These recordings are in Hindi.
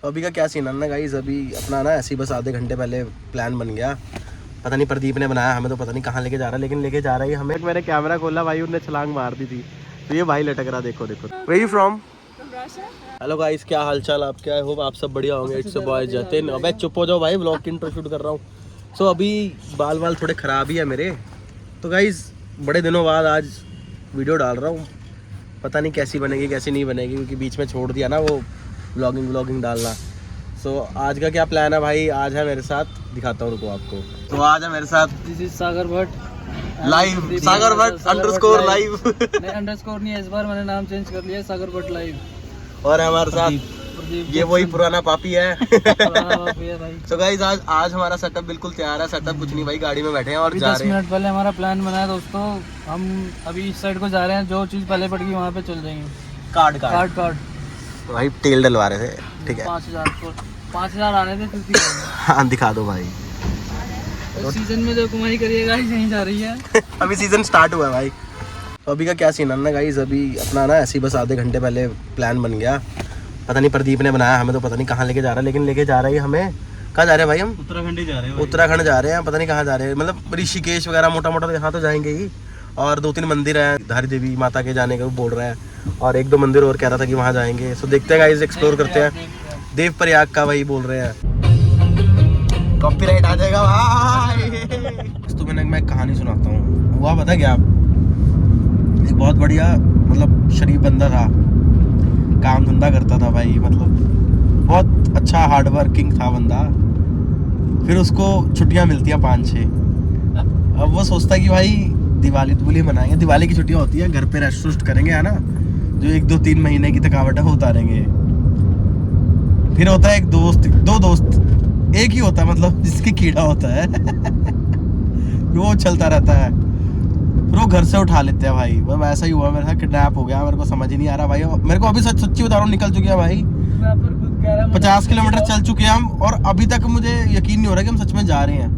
तो अभी का क्या सीन है ना गाइस, अभी अपना ना ऐसे ही बस आधे घंटे पहले प्लान बन गया। पता नहीं प्रदीप ने बनाया, हमें तो पता नहीं कहाँ लेके जा रहा है, लेकिन लेके जा रहा है हमें। मैंने कैमरा खोला भाई, उन्होंने छलांग मार दी थी, तो ये भाई लटक रहा। देखो देखो। Where you from? Hello guys, क्या हालचाल आपके? आई होप आप सब बढ़िया होंगे। It's boy Jatin. अबे चुप हो जाओ भाई, व्लॉग की इंट्रो शूट कर रहा हूँ। सो अभी बाल वाल थोड़े ख़राब ही है मेरे, तो गाइस बड़े दिनों बाद आज वीडियो डाल रहा हूँ। पता नहीं कैसी बनेगी कैसी नहीं बनेगी, क्योंकि बीच में छोड़ दिया ना वो व्लॉगिंग डालना। सो आज का क्या प्लान है भाई? आज है मेरे साथ, दिखाता हूँ उनको आपको। तो आज है मेरे साथ this is Sagar Bhatt live, Sagar Bhatt underscore live. नहीं अंडरस्कोर नहीं है, इस बार मैंने नाम चेंज कर लिया, सागर भट्ट लाइव। और हमारे साथ ये वही पुराना पापी है। तो गाइस आज हमारा सेटअप बिल्कुल तैयार है। सेटअप कुछ नहीं भाई, गाड़ी में बैठे हैं और जा 10 रहे हैं। मिनट पहले हमारा प्लान बना है दोस्तों, हम अभी इस साइड को जा रहे हैं, जो चीज़ पहले पड़ गई वहाँ पे चल जाएंगे। कार्ड भाई तेल डलवा रहे थे, ठीक है। 5,000 आने थे 50। हाँ दिखा दो भाई। सीजन में जो कमाई करिएगा यहीं जा रही है। अभी सीजन स्टार्ट हुआ है भाई। तो अभी का क्या सीन है ना गाइस, अभी अपना ना ऐसे ही बस आधे घंटे पहले प्लान बन गया। पता नहीं प्रदीप ने बनाया, हमें तो पता नहीं कहाँ लेके जा रहा है, लेकिन लेके जा रहा है हमें। कहाँ जा रहे हैं भाई हम? उत्तराखंड ही जा रहे हैं। उत्तराखंड जा रहे हैं, पता नहीं कहाँ जा रहे हैं, मतलब ऋषिकेश वगैरह मोटा मोटा तो यहाँ तो जाएंगे ही। और 2-3 मंदिर हैं, धारी देवी माता के जाने का वो बोल रहा है, और 1-2 मंदिर और कह रहा था कि वहाँ जाएंगे। सो देखते हैं गाइस, एक्सप्लोर करते हैं। देव प्रयाग का वही बोल रहे हैं। कॉपीराइट आ जाएगा भाई। तो मैं कहानी सुनाता हूँ। हुआ पता क्या, एक बहुत बढ़िया मतलब शरीफ बंदा था, काम धंधा करता था भाई, मतलब बहुत अच्छा हार्ड वर्किंग था बंदा। फिर उसको छुट्टियां मिलती हैं 5-6। अब वो सोचता है कि भाई दिवाली मनाएंगे, दिवाली की छुट्टियां होती हैं, घर पे रेस्ट करेंगे है ना, जो 1-2-3 महीने की थकावट है वो उतारेंगे। फिर होता है एक दोस्त, 2 दोस्त, एक ही होता है मतलब जिसकी कीड़ा होता है। वो चलता रहता है, फिर वो घर से उठा लेते हैं भाई। वो वैसा ही हुआ मेरे साथ, किडनैप हो गया। मेरे को समझ ही नहीं आ रहा भाई, मेरे को अभी सच्ची बता रहा हूँ, निकल चुके हैं भाई 50 किलोमीटर चल चुके हैं हम, और अभी तक मुझे यकीन नहीं हो रहा कि हम सच में जा रहे हैं।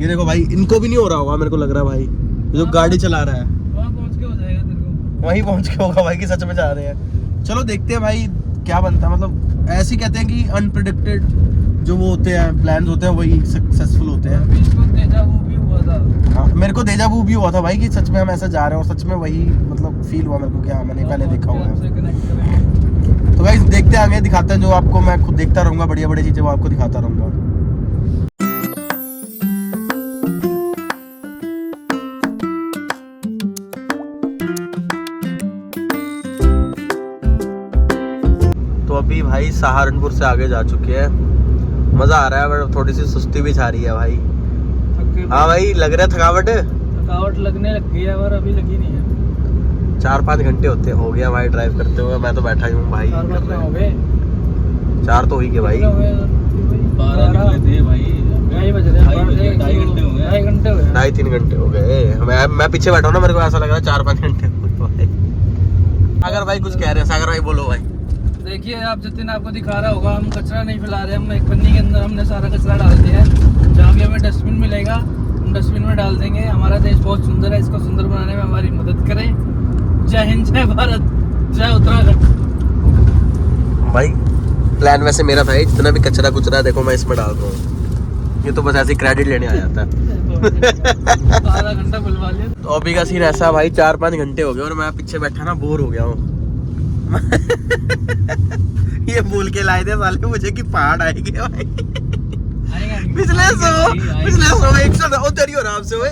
ये देखो भाई, इनको भी नहीं हो रहा होगा मेरे को लग रहा है भाई, जो गाड़ी चला रहा है वहाँ पहुँच के हो जाएगा तेरे को, वहीं पहुंच के होगा भाई कि सच में जा रहे हैं। चलो देखते हैं भाई क्या बनता है। मतलब ऐसे ही कहते हैं कि अनप्रेडिक्टेड जो वो होते हैं, प्लान्स होते हैं, वही सक्सेसफुल होते हैं। इसको déjà vu भी हुआ था। हाँ, मेरे को déjà vu भी हुआ था भाई कि सच में हम ऐसा जा रहे हैं, और सच में वही मतलब फील हुआ मेरे को कि हाँ मैंने पहले देखा हुआ है। तो गाइस देखते हैं आगे, दिखाते हैं जो आपको मैं खुद देखता रहूँगा, बढ़िया बढ़िया चीज़ें वो आपको दिखाता रहूँगा। तो अभी भाई सहारनपुर से आगे जा चुके हैं। मज़ा आ रहा है, बट थोड़ी सी सुस्ती भी छा रही है भाई। हाँ भाई, लग रहा है थकावट लगने लग गई है, और अभी लगी नहीं है। 4-5 घंटे हो गया भाई ड्राइव करते हुए। मैं तो बैठा ही हूँ भाई। 4 हो गए, 4 तो ही के भाई। 12 निकले थे भाई, 2:30 बज रहे हैं, 2.5 घंटे हो गए, 2.5-3 घंटे हो गए। मैं पीछे बैठा हूँ ना, मेरे को ऐसा लग रहा है 4-5 घंटे हो गए भाई। सागर भाई कुछ कह रहे हैं, सागर भाई बोलो भाई। देखिए आप जतिन आपको दिखा रहा होगा, हम कचरा नहीं फैला रहे, हम एक पन्नी के अंदर हमने सारा कचरा डाल दिया है। जहाँ भी हमें डस्टबिन मिलेगा हम डस्टबिन में डाल देंगे। हमारा देश बहुत सुंदर है, इसको सुंदर बनाने में हमारी मदद करें। जय हिंद, जय भारत, जय उत्तराखंड। भाई प्लान वैसे मेरा था, जितना भी कचरा कुचरा देखो मैं इसमें डाल रहा हूँ। ये तो बस ऐसे क्रेडिट लेने आ जाता है। आधा घंटा बुलवा लिया। तो अभी का सीन ऐसा भाई, 4-5 घंटे हो गए और मैं पीछे बैठा ना बोर हो गया हूँ। ये बोल के लाए थे साले मुझे कि पहाड़ आएंगे भाई। पिछले 100 तेरी आराम से हुए,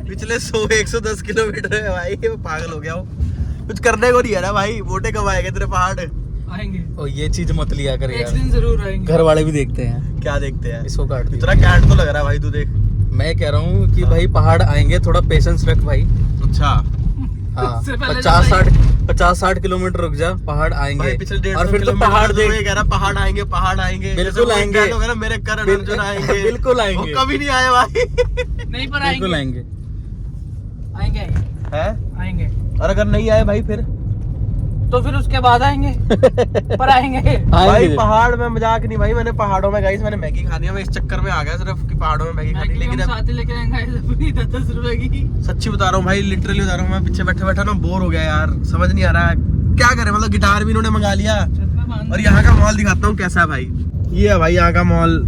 पिछले 100-110 किलोमीटर है भाई। मैं पागल हो गया हूँ, कुछ करने को नहीं है ना भाई। मोटे कब आएंगे तेरे पहाड़? आएंगे। और ये चीज मत लिया कर एक यार, दिन जरूर आएंगे। घर वाले भी देखते हैं। क्या देखते हैं? इसको काट इतना कैंट तो लग रहा है भाई, तू देख। मैं कह रहा हूँ कि भाई पहाड़ आएंगे, थोड़ा पेशेंस रख भाई। अच्छा हाँ, उससे पहले 50-60 किलोमीटर रुक जा, पहाड़ आएंगे। भाई पिछले 150 और फिर तो किलोमीटर पहाड़ तो देख, ये कह रहा पहाड़ आएंगे, पहाड़ आएंगे। बिल्कुल जैसे वो आएंगे। कहते होंगे ना, मेरे करण अर्जुन आएंगे। बिल्कुल आएंगे, वो कभी नहीं आए भाई। नहीं पर बिल्कुल आएंगे, आएंगे। आएंगे, हैं? आएंगे। और अगर नहीं आए भाई फिर तो फिर उसके बाद आएंगे। पर आएंगे भाई। पहाड़ में मजाक नहीं भाई, मैंने पहाड़ों में गाइस मैंने मैगी खानी है। मैं इस चक्कर में आ गया सिर्फ कि पहाड़ों में मैगी खानी, लेकिन साथ ही लेके आएंगे 10 रुपए की। सच्ची बता रहा हूँ भाई, लिटरली बता रहा हूँ। मैं पीछे बैठे बैठा ना बोर हो गया यार, समझ नहीं आ रहा है क्या करें। मतलब गिटार भी इन्होंने मंगा लिया, और यहाँ का मॉल दिखाता हूँ कैसा है भाई। ये है भाई यहाँ का मॉल,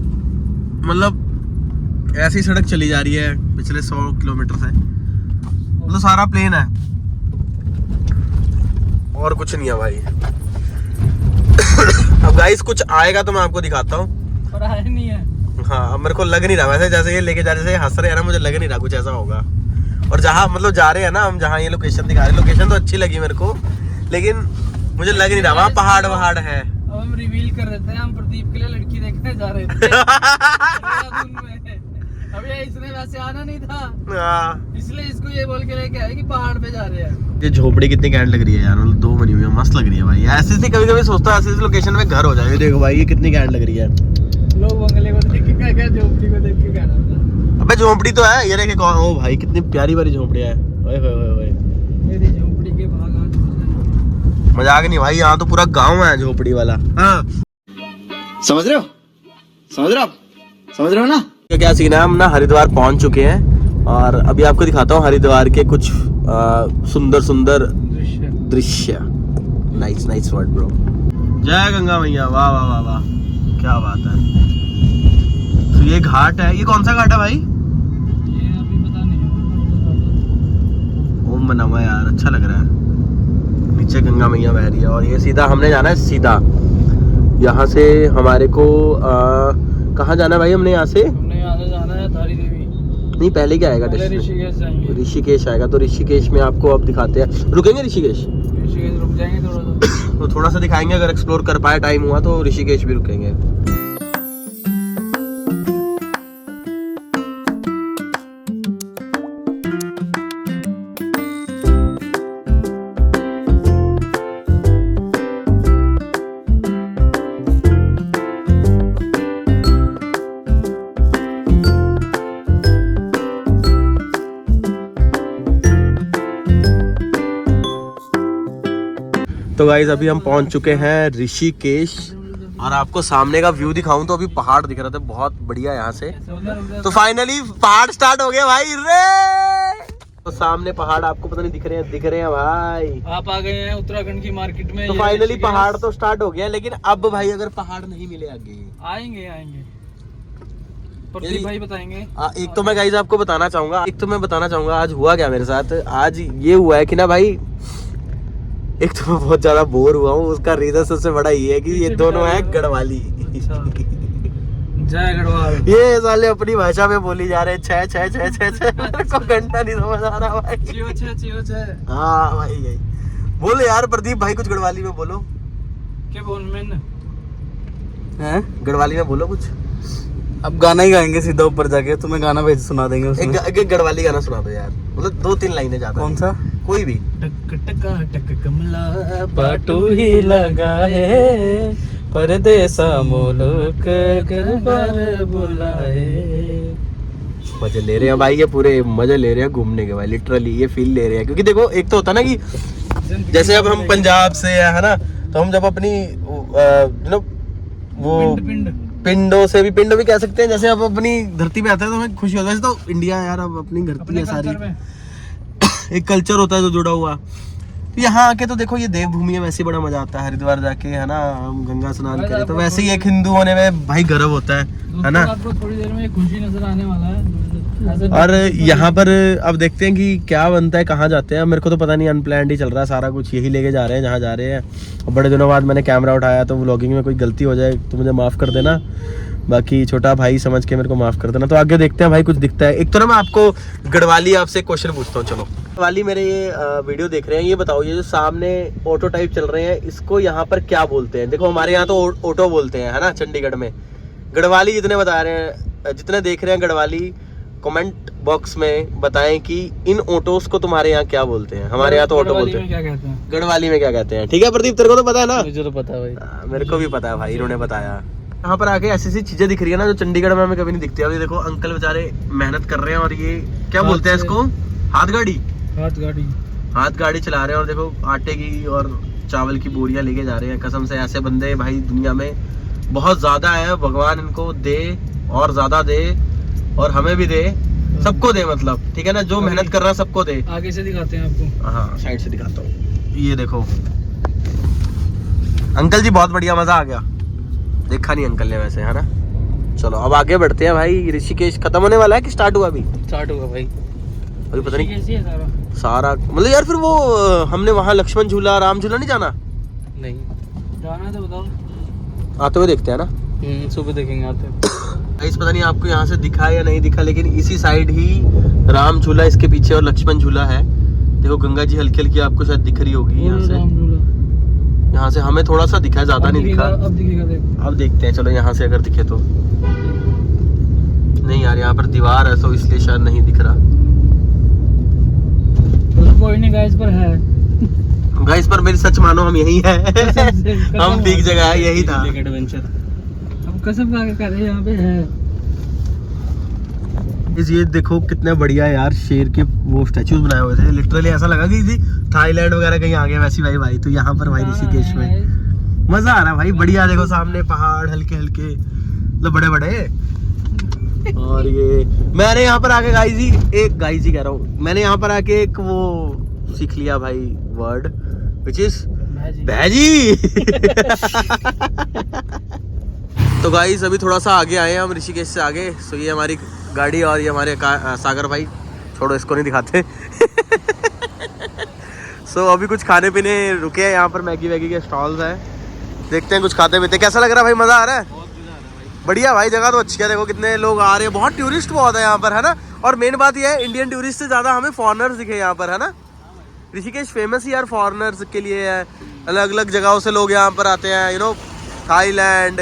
मतलब ऐसी सड़क चली जा रही है पिछले 100 किलोमीटर से, मतलब सारा प्लेन है और कुछ नहीं है भाई। अब गाइस कुछ आएगा तो मैं आपको दिखाता हूँ, पर आया नहीं है। हाँ अब मेरे को लग नहीं रहा, वैसे जैसे ये लेके जा रहे, जैसे हंस रहे हैं ना, मुझे लग नहीं रहा कुछ ऐसा होगा। और जहाँ मतलब जा रहे हैं ना हम, जहाँ ये लोकेशन दिखा रहे हैं, लोकेशन तो अच्छी लगी मेरे को, लेकिन मुझे लग नहीं रहा वहाँ पहाड़ वहाड़ है। अब हम रिवील कर रहे थे, हम प्रदीप के लिए लड़की देखने जा रहे थे। अब ये इसने वैसे आना नहीं था, इसलिए इसको ये बोल के लेके आए कि पहाड़ पे जा रहे हैं। ये झोपड़ी कितनी कैंट लग रही है यार, मतलब 2 बनी हुई है, मस्त लग रही है भाई। ऐसे से कभी कभी सोचता हूँ ऐसे लोकेशन में घर हो जाए। देखो भाई ये कितनी कैंट लग रही है। लोग बंगले को देख के क्या झोपड़ी को देख के क्या नाम। अबे झोपड़ी तो है ये, देखे कौन, ओ भाई कितनी प्यारी प्यारी झोपड़ियां है। ओए होए होए होए, मेरी झोपड़ी के भाग आ। मजाक नहीं भाई, यहाँ तो पूरा गांव है झोपड़ी वाला। हाँ समझ रहे हो, समझ रहे हो आप, समझ रहे हो ना। तो क्या सीन है, हम ना हरिद्वार पहुंच चुके हैं और अभी आपको दिखाता हूँ हरिद्वार के कुछ सुंदर सुंदर दृश्य। Nice nice word bro. जय गंगा मैया, वाह वाह वाह वाह, क्या बात है। तो ये घाट है, ये कौन सा घाट है भाई? ये अभी पता नहीं ओम बना हुआ है यार, अच्छा लग रहा है। नीचे गंगा मैया बह रही है और ये सीधा हमने जाना है, सीधा यहाँ से हमारे को कहाँ जाना है भाई? हमने यहाँ से जाना है धारी देवी। नहीं, पहले क्या आएगा? ऋषिकेश जाएंगे। ऋषिकेश आएगा, तो ऋषिकेश में आपको अब दिखाते हैं। रुकेंगे ऋषिकेश रुक जाएंगे थोड़ा सा। तो थोड़ा सा दिखाएंगे, अगर एक्सप्लोर कर पाए टाइम हुआ तो ऋषिकेश भी रुकेंगे। तो गाइज अभी हम पहुंच चुके हैं ऋषिकेश और आपको सामने का व्यू दिखाऊं तो अभी पहाड़ दिख रहे थे, बहुत बढ़िया यहाँ से। तो फाइनली पहाड़ स्टार्ट हो गए भाई रे। तो सामने पहाड़ आपको पता नहीं दिख रहे हैं भाई। आप आ गए हैं उत्तराखंड की मार्केट में। तो फाइनली पहाड़ तो स्टार्ट हो गया, लेकिन अब भाई अगर पहाड़ नहीं मिले आगे, आएंगे प्रदीप भाई बताएंगे। एक तो मैं गाइज आपको बताना चाहूंगा, आज हुआ क्या मेरे साथ। आज ये हुआ है कि ना भाई, एक तो मैं बहुत ज्यादा बोर हुआ हूँ, उसका रीजन सबसे बड़ा ये है कि ये दोनों है गढ़वाली। जय गढ़वाल। ये साले अपनी भाषा में बोली जा रहे हैं, छह छह छह छह छह। मेरे को घंटा नहीं समझ आ रहा भाई। चियो छे। हाँ भाई यही बोलो यार। प्रदीप भाई कुछ गढ़वाली में बोलो। क्या बोल मैंने? हैं गढ़वाली में बोलो कुछ। अब गाना ही गाएंगे सीधा ऊपर जाके, तुम्हें गाना भेज सुना देंगे उसमें। एक गढ़वाली गाना सुना दो यार, मतलब 2-3 लाइनें ज्यादा। कौन सा? कोई भी। टक टका टक कमला पाटू ही लगा है, परदेसा मुल्क घर बार बुलाए। मजे ले रहे हैं भाई, ये पूरे मजे ले रहे हैं घूमने के भाई, लिटरली ये फील ले रहे हैं। क्योंकि देखो एक तो होता ना कि जैसे अब हम पंजाब से है ना, तो हम जब अपनी वो पिंडों से भी, पिंडों भी कह सकते हैं, जैसे अब अपनी धरती पे आते हैं तो हमें खुशी होती है। वैसे तो इंडिया यार अब अपनी धरती है सारी, एक कल्चर होता है जो जुड़ा हुआ। तो यहाँ आके तो देखो ये देवभूमि है, वैसे बड़ा मजा आता है हरिद्वार जाके, है ना। हम गंगा स्नान करें तो वैसे ही एक हिंदू होने में भाई गर्व होता है ना। आपको थोड़ी देर में खुशी नजर आने वाला है। और यहाँ पर अब देखते हैं कि क्या बनता है, कहाँ जाते हैं। मेरे को तो पता नहीं, अनप्लान्ड ही चल रहा है सारा कुछ, यही लेके जा रहे हैं जहाँ जा रहे हैं। और बड़े दिनों बाद मैंने कैमरा उठाया, तो व्लॉगिंग में कोई गलती हो जाए तो मुझे माफ़ कर देना, बाकी छोटा भाई समझ के मेरे को माफ़ कर देना। तो आगे देखते हैं भाई कुछ दिखता है। एक तो ना मैं आपको गढ़वाली आपसे क्वेश्चन पूछता हूँ। चलो गढ़वाली मेरे ये वीडियो देख रहे हैं, ये बताओ, ये जो सामने ऑटो टाइप चल रहे हैं, इसको यहाँ पर क्या बोलते हैं? देखो हमारे यहाँ तो ऑटो बोलते हैं, है ना, चंडीगढ़ में। गढ़वाली जितने बता रहे हैं, जितने देख रहे हैं गढ़वाली, कमेंट बॉक्स में बताएं कि इन ऑटोस को तुम्हारे यहाँ क्या बोलते हैं। हमारे यहाँ तो ऑटो बोलते हैं। क्या कहते हैं गढ़वाली में क्या कहते हैं? ठीक है प्रदीप, तेरे को तो पता है ना? मुझे तो पता है भाई। मेरे को भी पता है भाई, इन्होंने बताया। यहाँ पर आके ऐसी ऐसी चीजें दिख रही है ना, जो चंडीगढ़ में हमें कभी नहीं दिखती। अभी देखो अंकल बेचारे मेहनत कर रहे हैं, और ये क्या बोलते हैं इसको? हाथ गाड़ी चला रहे हैं। और देखो आटे की और चावल की बोरियां लेके जा रहे हैं। कसम से ऐसे बंदे भाई दुनिया में बहुत ज्यादा है। भगवान इनको दे और ज्यादा दे, और हमें भी दे, सबको दे, मतलब ठीक है ना। जो मेहनत कर रहा है सबको दे। आगे से दिखाते हैं आपको। हाँ साइड से दिखाता हूँ। ये देखो अंकल जी बहुत बढ़िया, मजा आ गया। देखा नहीं अंकल ने वैसे, है ना। चलो अब आगे बढ़ते हैं भाई। ऋषिकेश खत्म होने वाला है कि स्टार्ट हुआ अभी? स्टार्ट होगा भाई, अभी पता नहीं कैसी है सारा मतलब यार। फिर वो हमने वहाँ लक्ष्मण झूला, राम झूला नहीं जाना? नहीं जाना तो बताओ, आते हुए देखते हैं ना। सुबह देखेंगे आते। गाइस पता नहीं आपको यहाँ से दिखा या नहीं दिखा, लेकिन इसी साइड ही राम झूला, इसके पीछे और लक्ष्मण झूला है। देखो गंगा जी हल्की हल्की आपको शायद दिख रही होगी यहाँ से। यहाँ से हमें थोड़ा सा दिखा, ज्यादा नहीं दिखा। अब दिखेगा देख। अब देखते हैं, चलो यहाँ से अगर दिखे तो। नहीं यार यहाँ पर दीवार है तो इसलिए शायद नहीं दिख रहा। तो कोई नहीं गाइस, पर है गाइस पर मेरी सच मानो हम यही है। हम ठीक जगह है, यही था। एडवेंचर अब कसम खा के कह रहे हैं यहाँ पे है। ये देखो कितने बढ़िया यार शेर के वो स्टैचूज बनाए हुए थे। लिटरली ऐसा लगा कि थाईलैंड वगैरह कहीं आ गए वैसी भाई। तो यहाँ पर भाई ऋषिकेश में मजा आ रहा है भाई, बढ़िया। देखो सामने पहाड़ हल्के हल्के, मतलब बड़े बड़े। और ये मैंने यहाँ पर आके गाइजी कह रहा हूँ, मैंने यहाँ पर आके एक वो सीख लिया भाई वर्ड, विच इज भैजी। तो गाइस अभी थोड़ा सा आगे आए हैं हम, ऋषिकेश से आगे। सो ये हमारी गाड़ी और ये हमारे सागर भाई, छोड़ो इसको नहीं दिखाते। सो अभी कुछ खाने पीने रुके हैं यहाँ पर, मैगी वैगी के स्टॉल्स हैं। देखते हैं कुछ खाते पीते। कैसा लग रहा है भाई? मजा आ रहा है? बढ़िया भाई, जगह तो अच्छी है। देखो कितने लोग आ रहे हैं, बहुत टूरिस्ट बहुत है यहाँ पर, है ना। और मेन बात ये है, इंडियन टूरिस्ट से ज्यादा हमें फॉरेनर्स दिखे यहाँ पर, है ना। ऋषिकेश फेमस ही यार फॉरेनर्स के लिए है। अलग अलग जगहों से लोग यहाँ पर आते हैं, you know, Thailand,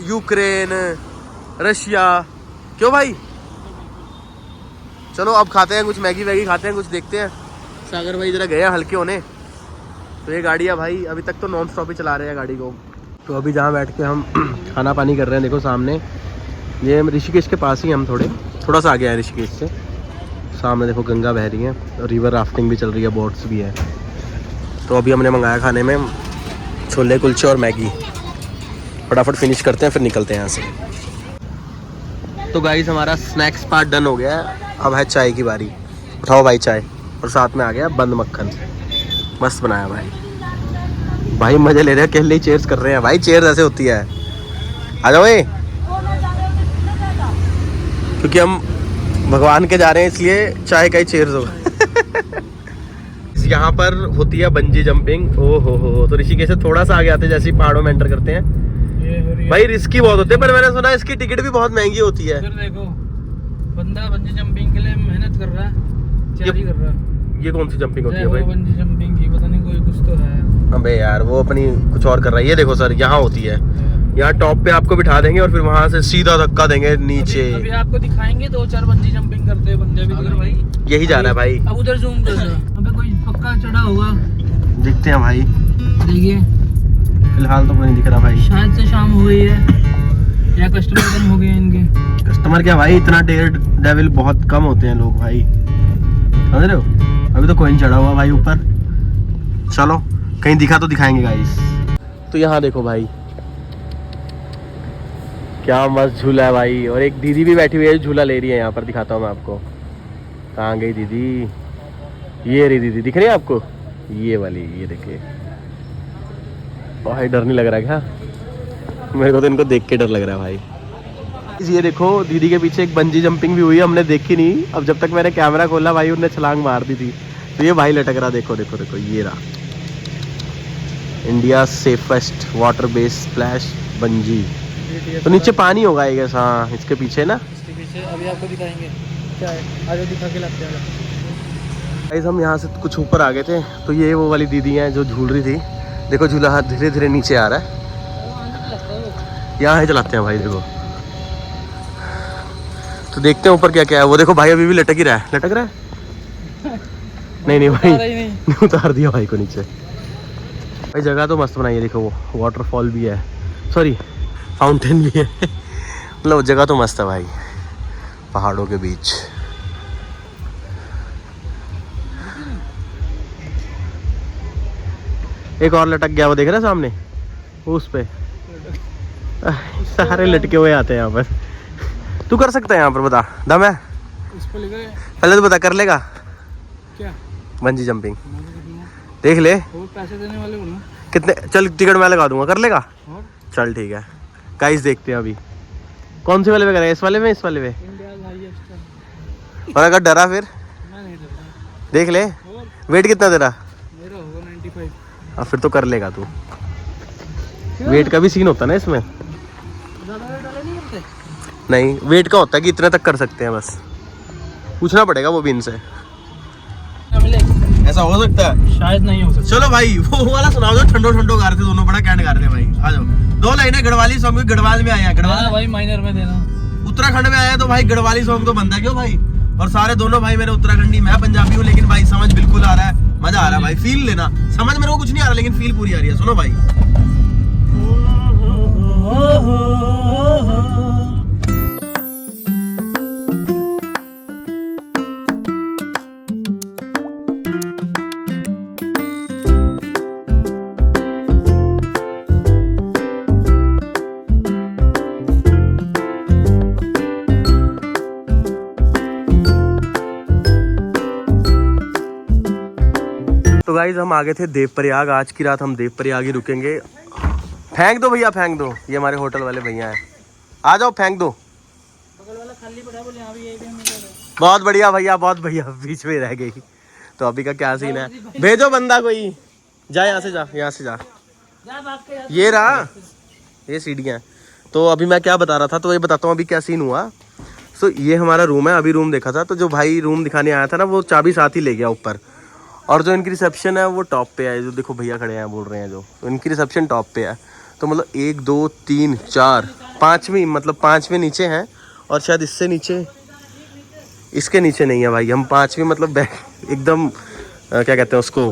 Ukraine, Russia. क्यों भाई? चलो अब खाते हैं कुछ, मैगी वैगी खाते हैं कुछ, देखते हैं। सागर भाई जरा गए हल्के होने। तो ये गाड़ी है भाई, अभी तक तो नॉन स्टॉप ही चला रहे हैं गाड़ी को। तो अभी जहाँ बैठ के हम खाना पानी कर रहे हैं, देखो सामने ये ऋषिकेश के पास ही हम थोड़ा सा आगे आए ऋषिकेश से। सामने देखो गंगा बह रही है और रिवर राफ्टिंग भी चल रही है, बोट्स भी है। तो अभी हमने मंगाया खाने में छोले कुलचे और मैगी। फटाफट फिनिश करते हैं फिर निकलते हैं यहाँ से। तो गाइस हमारा स्नैक्स पार्ट डन हो गया है, अब है चाय की बारी। उठाओ भाई चाय। और साथ में आ गया बंद मक्खन, मस्त बनाया भाई मजे ले रहे हैं, अकेले ही चेयर्स कर रहे हैं भाई। चेयर्स ऐसे होती है, आ जाओ। क्योंकि हम भगवान के जा रहे हैं इसलिए चाय का ही चेयर्स होगा। यहाँ पर होती है बंजी जंपिंग। ओ हो। तो ऋषिकेश से थोड़ा सा आगे आते हैं, जैसे ही पहाड़ों में एंटर करते हैं भाई। रिस्की बहुत होते हैं, पर मैंने सुना है इसकी टिकट भी बहुत महंगी होती है। देखो बंदा बंजी जंपिंग के लिए मेहनत कर रहा है, तैयारी कर रहा है। ये कौन सी जंपिंग होती है भाई? बंजी जंपिंग की पता नहीं, कोई कुछ तो है। अबे यार वो अपनी कुछ और कर रहा है। ये देखो सर, यहाँ होती है, यहाँ टॉप पे आपको बिठा देंगे और फिर वहाँ से सीधा धक्का देंगे नीचे। अभी आपको दिखाएंगे 2-4 बंजी जंपिंग करते हैं बंदे भी भाई। यही जा रहा है भाई। अब उधर जूम कर रहे हैं, अबे कोई पक्का चढ़ा होगा, दिखते हैं भाई। देखिए फिलहाल तो कोई नहीं दिख रहा भाई। शायद से शाम हो गई है या कस्टमर कम हो गए इनके। कस्टमर क्या भाई, इतना डेयर डेविल बहुत कम होते हैं लोग भाई, समझ रहे हो। अभी तो कोई नहीं चढ़ा हुआ भाई ऊपर। चलो कहीं दिखा तो दिखाएंगे गाइस। तो यहाँ देखो भाई क्या मस्त झूला है भाई। और एक दीदी भी बैठी हुई है, झूला ले रही है। यहाँ पर दिखाता हूँ मैं आपको। कहाँ गई दीदी? ये रही दीदी, दिख रही है आपको? ये वाली, ये देखिए भाई। डर नहीं लग रहा क्या? मेरे को तो इनको देख के डर लग रहा है भाई। ये देखो दीदी के पीछे एक बंजी जंपिंग भी हुई है, हमने देखी नहीं। अब जब तक मैंने कैमरा खोला भाई उन्होंने छलांग मार दी थी। तो ये भाई लटक रहा, देखो देखो देखो, ये रहा India safest water based splash bungee. तो नीचे पानी होगा ये, हाँ इसके पीछे ना। इसके पीछे अभी आपको दिखाएंगे क्या है, आगे दिखा के लाते हैं। गाइस हम यहाँ से कुछ ऊपर आ गए थे। तो ये वो वाली दीदी हैं जो झूल रही थी। देखो झूला धीरे धीरे नीचे आ रहा है। यहाँ चलाते हैं भाई, देखो। तो देखते हैं ऊपर क्या क्या है। वो देखो भाई अभी भी लटक ही रहा है। लटक रहा है? नहीं भाई नहीं उतार दिया भाई को नीचे। भाई जगह तो मस्त बनाई है, देखो वो वाटरफॉल भी है, सॉरी फाउंटेन भी है। मतलब जगह तो मस्त है भाई, पहाड़ों के बीच। एक और लटक गया, वो देख रहे हैं सामने उस पे। सारे लटके हुए आते हैं यहाँ पर। तू कर सकता है यहाँ पर, बता दम है इस पे लगे। पहले तो बता, कर लेगा क्या बंजी जंपिंग? देख ले। वो पैसे देने वाले हो ना। कितने? चल टिकट मैं लगा दूंगा, कर लेगा? चल ठीक है गाइस, देखते हैं अभी कौन से वाले में करें, इस वाले में इस वाले में। और अगर डरा फिर देख ले। वेट कितना तेरा? मेरा होगा 95। हाँ फिर तो कर लेगा तू। वेट का भी सीन होता है ना इसमें। ज़्यादा वेट वाले नहीं करते? नहीं, वेट का होता है कि इतने तक कर सकते हैं, बस पूछना पड़ेगा वो भी इनसे। ऐसा हो सकता है? शायद नहीं हो सकता। चलो भाई वो वाला सुनाओ जो ठंडो ठंडो गा रहे थे दोनों, बड़ा कैंड गा रहे थे भाई। आ जाओ, 2 लाइनें गढ़वाली सॉन्ग, गढ़वाल में आया है। गढ़वाल भाई माइनर में देना। उत्तराखंड में आया तो भाई गढ़वाली सॉन्ग तो बनता है क्यों भाई। और सारे दोनों भाई मेरे उत्तराखंडी, मैं पंजाबी हूँ, लेकिन भाई समझ बिल्कुल आ रहा है, मजा आ रहा है भाई। फील लेना, समझ मेरे को कुछ नहीं आ रहा लेकिन फील पूरी आ रही है। सुनो भाई। तो गाइज हम आ गए थे देवप्रयाग, आज की रात हम देवप्रयाग ही रुकेंगे। फेंक दो भैया, फेंक दो, ये हमारे होटल वाले भैया हैं। आ जाओ, फेंक दो। बगल वाला खाली पड़ा, बोले यहाँ भी यही भी हम निकल रहे। बहुत बढ़िया भैया, बहुत बढ़िया, बीच में रह गई। तो अभी का क्या सीन है? भेजो बंदा कोई, जा यहाँ से, जा यहाँ से, जा। ये रहा, ये सीढ़ियाँ। तो अभी मैं क्या बता रहा था, तो ये बताता हूँ अभी क्या सीन हुआ। सो ये हमारा रूम है, अभी रूम देखा था, तो जो भाई रूम दिखाने आया था ना, वो चाबी साथ ही ले गया ऊपर। और जो इनकी रिसेप्शन है वो टॉप पे है, जो देखो भैया खड़े हैं बोल रहे हैं जो, तो इनकी रिसेप्शन टॉप पे है। तो मतलब 1 2 3 4 5वीं, मतलब 5वें नीचे हैं, और शायद इससे नीचे, इसके नीचे नहीं है भाई। हम 5वीं मतलब एकदम क्या कहते हैं उसको,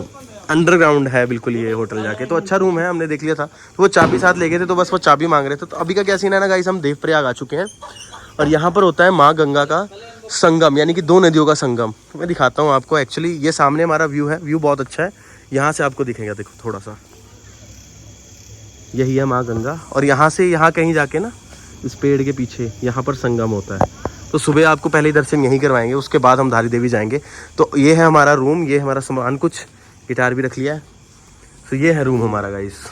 अंडरग्राउंड है बिल्कुल ये होटल जाके। तो अच्छा रूम है, हमने देख लिया था। तो वो चाबी साथ ले गए थे, तो बस वो चाबी मांग रहे थे। तो अभी का क्या सीन है ना गाइस, हम देवप्रयाग आ चुके हैं और यहाँ पर होता है माँ गंगा का संगम, यानी कि 2 नदियों का संगम। तो मैं दिखाता हूँ आपको। एक्चुअली ये सामने हमारा व्यू है, व्यू बहुत अच्छा है, यहाँ से आपको दिखेगा, देखो थोड़ा सा, यही है माँ गंगा। और यहाँ से यहाँ कहीं जाके ना, इस पेड़ के पीछे यहाँ पर संगम होता है। तो सुबह आपको पहले दर्शन यहीं करवाएंगे, उसके बाद हम धारी देवी जाएंगे। तो ये है हमारा रूम, ये हमारा सामान, कुछ गिटार भी रख लिया है। तो ये है रूम हमारा गाइस,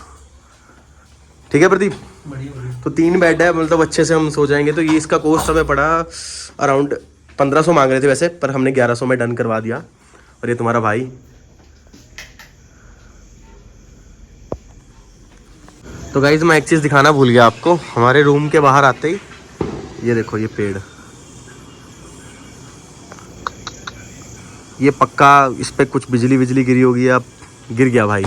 ठीक है प्रदीप? तो 3 बेड है, मतलब अच्छे से हम सो जाएंगे। तो ये इसका कॉस्ट हमें पड़ा अराउंड 1500 मांग रहे थे वैसे, पर हमने 1100 में डन करवा दिया। और ये तुम्हारा भाई। तो गाइस मैं एक चीज़ दिखाना भूल गया आपको, हमारे रूम के बाहर आते ही ये देखो, ये पेड़, ये पक्का इस पे कुछ बिजली गिरी होगी या गिर गया भाई।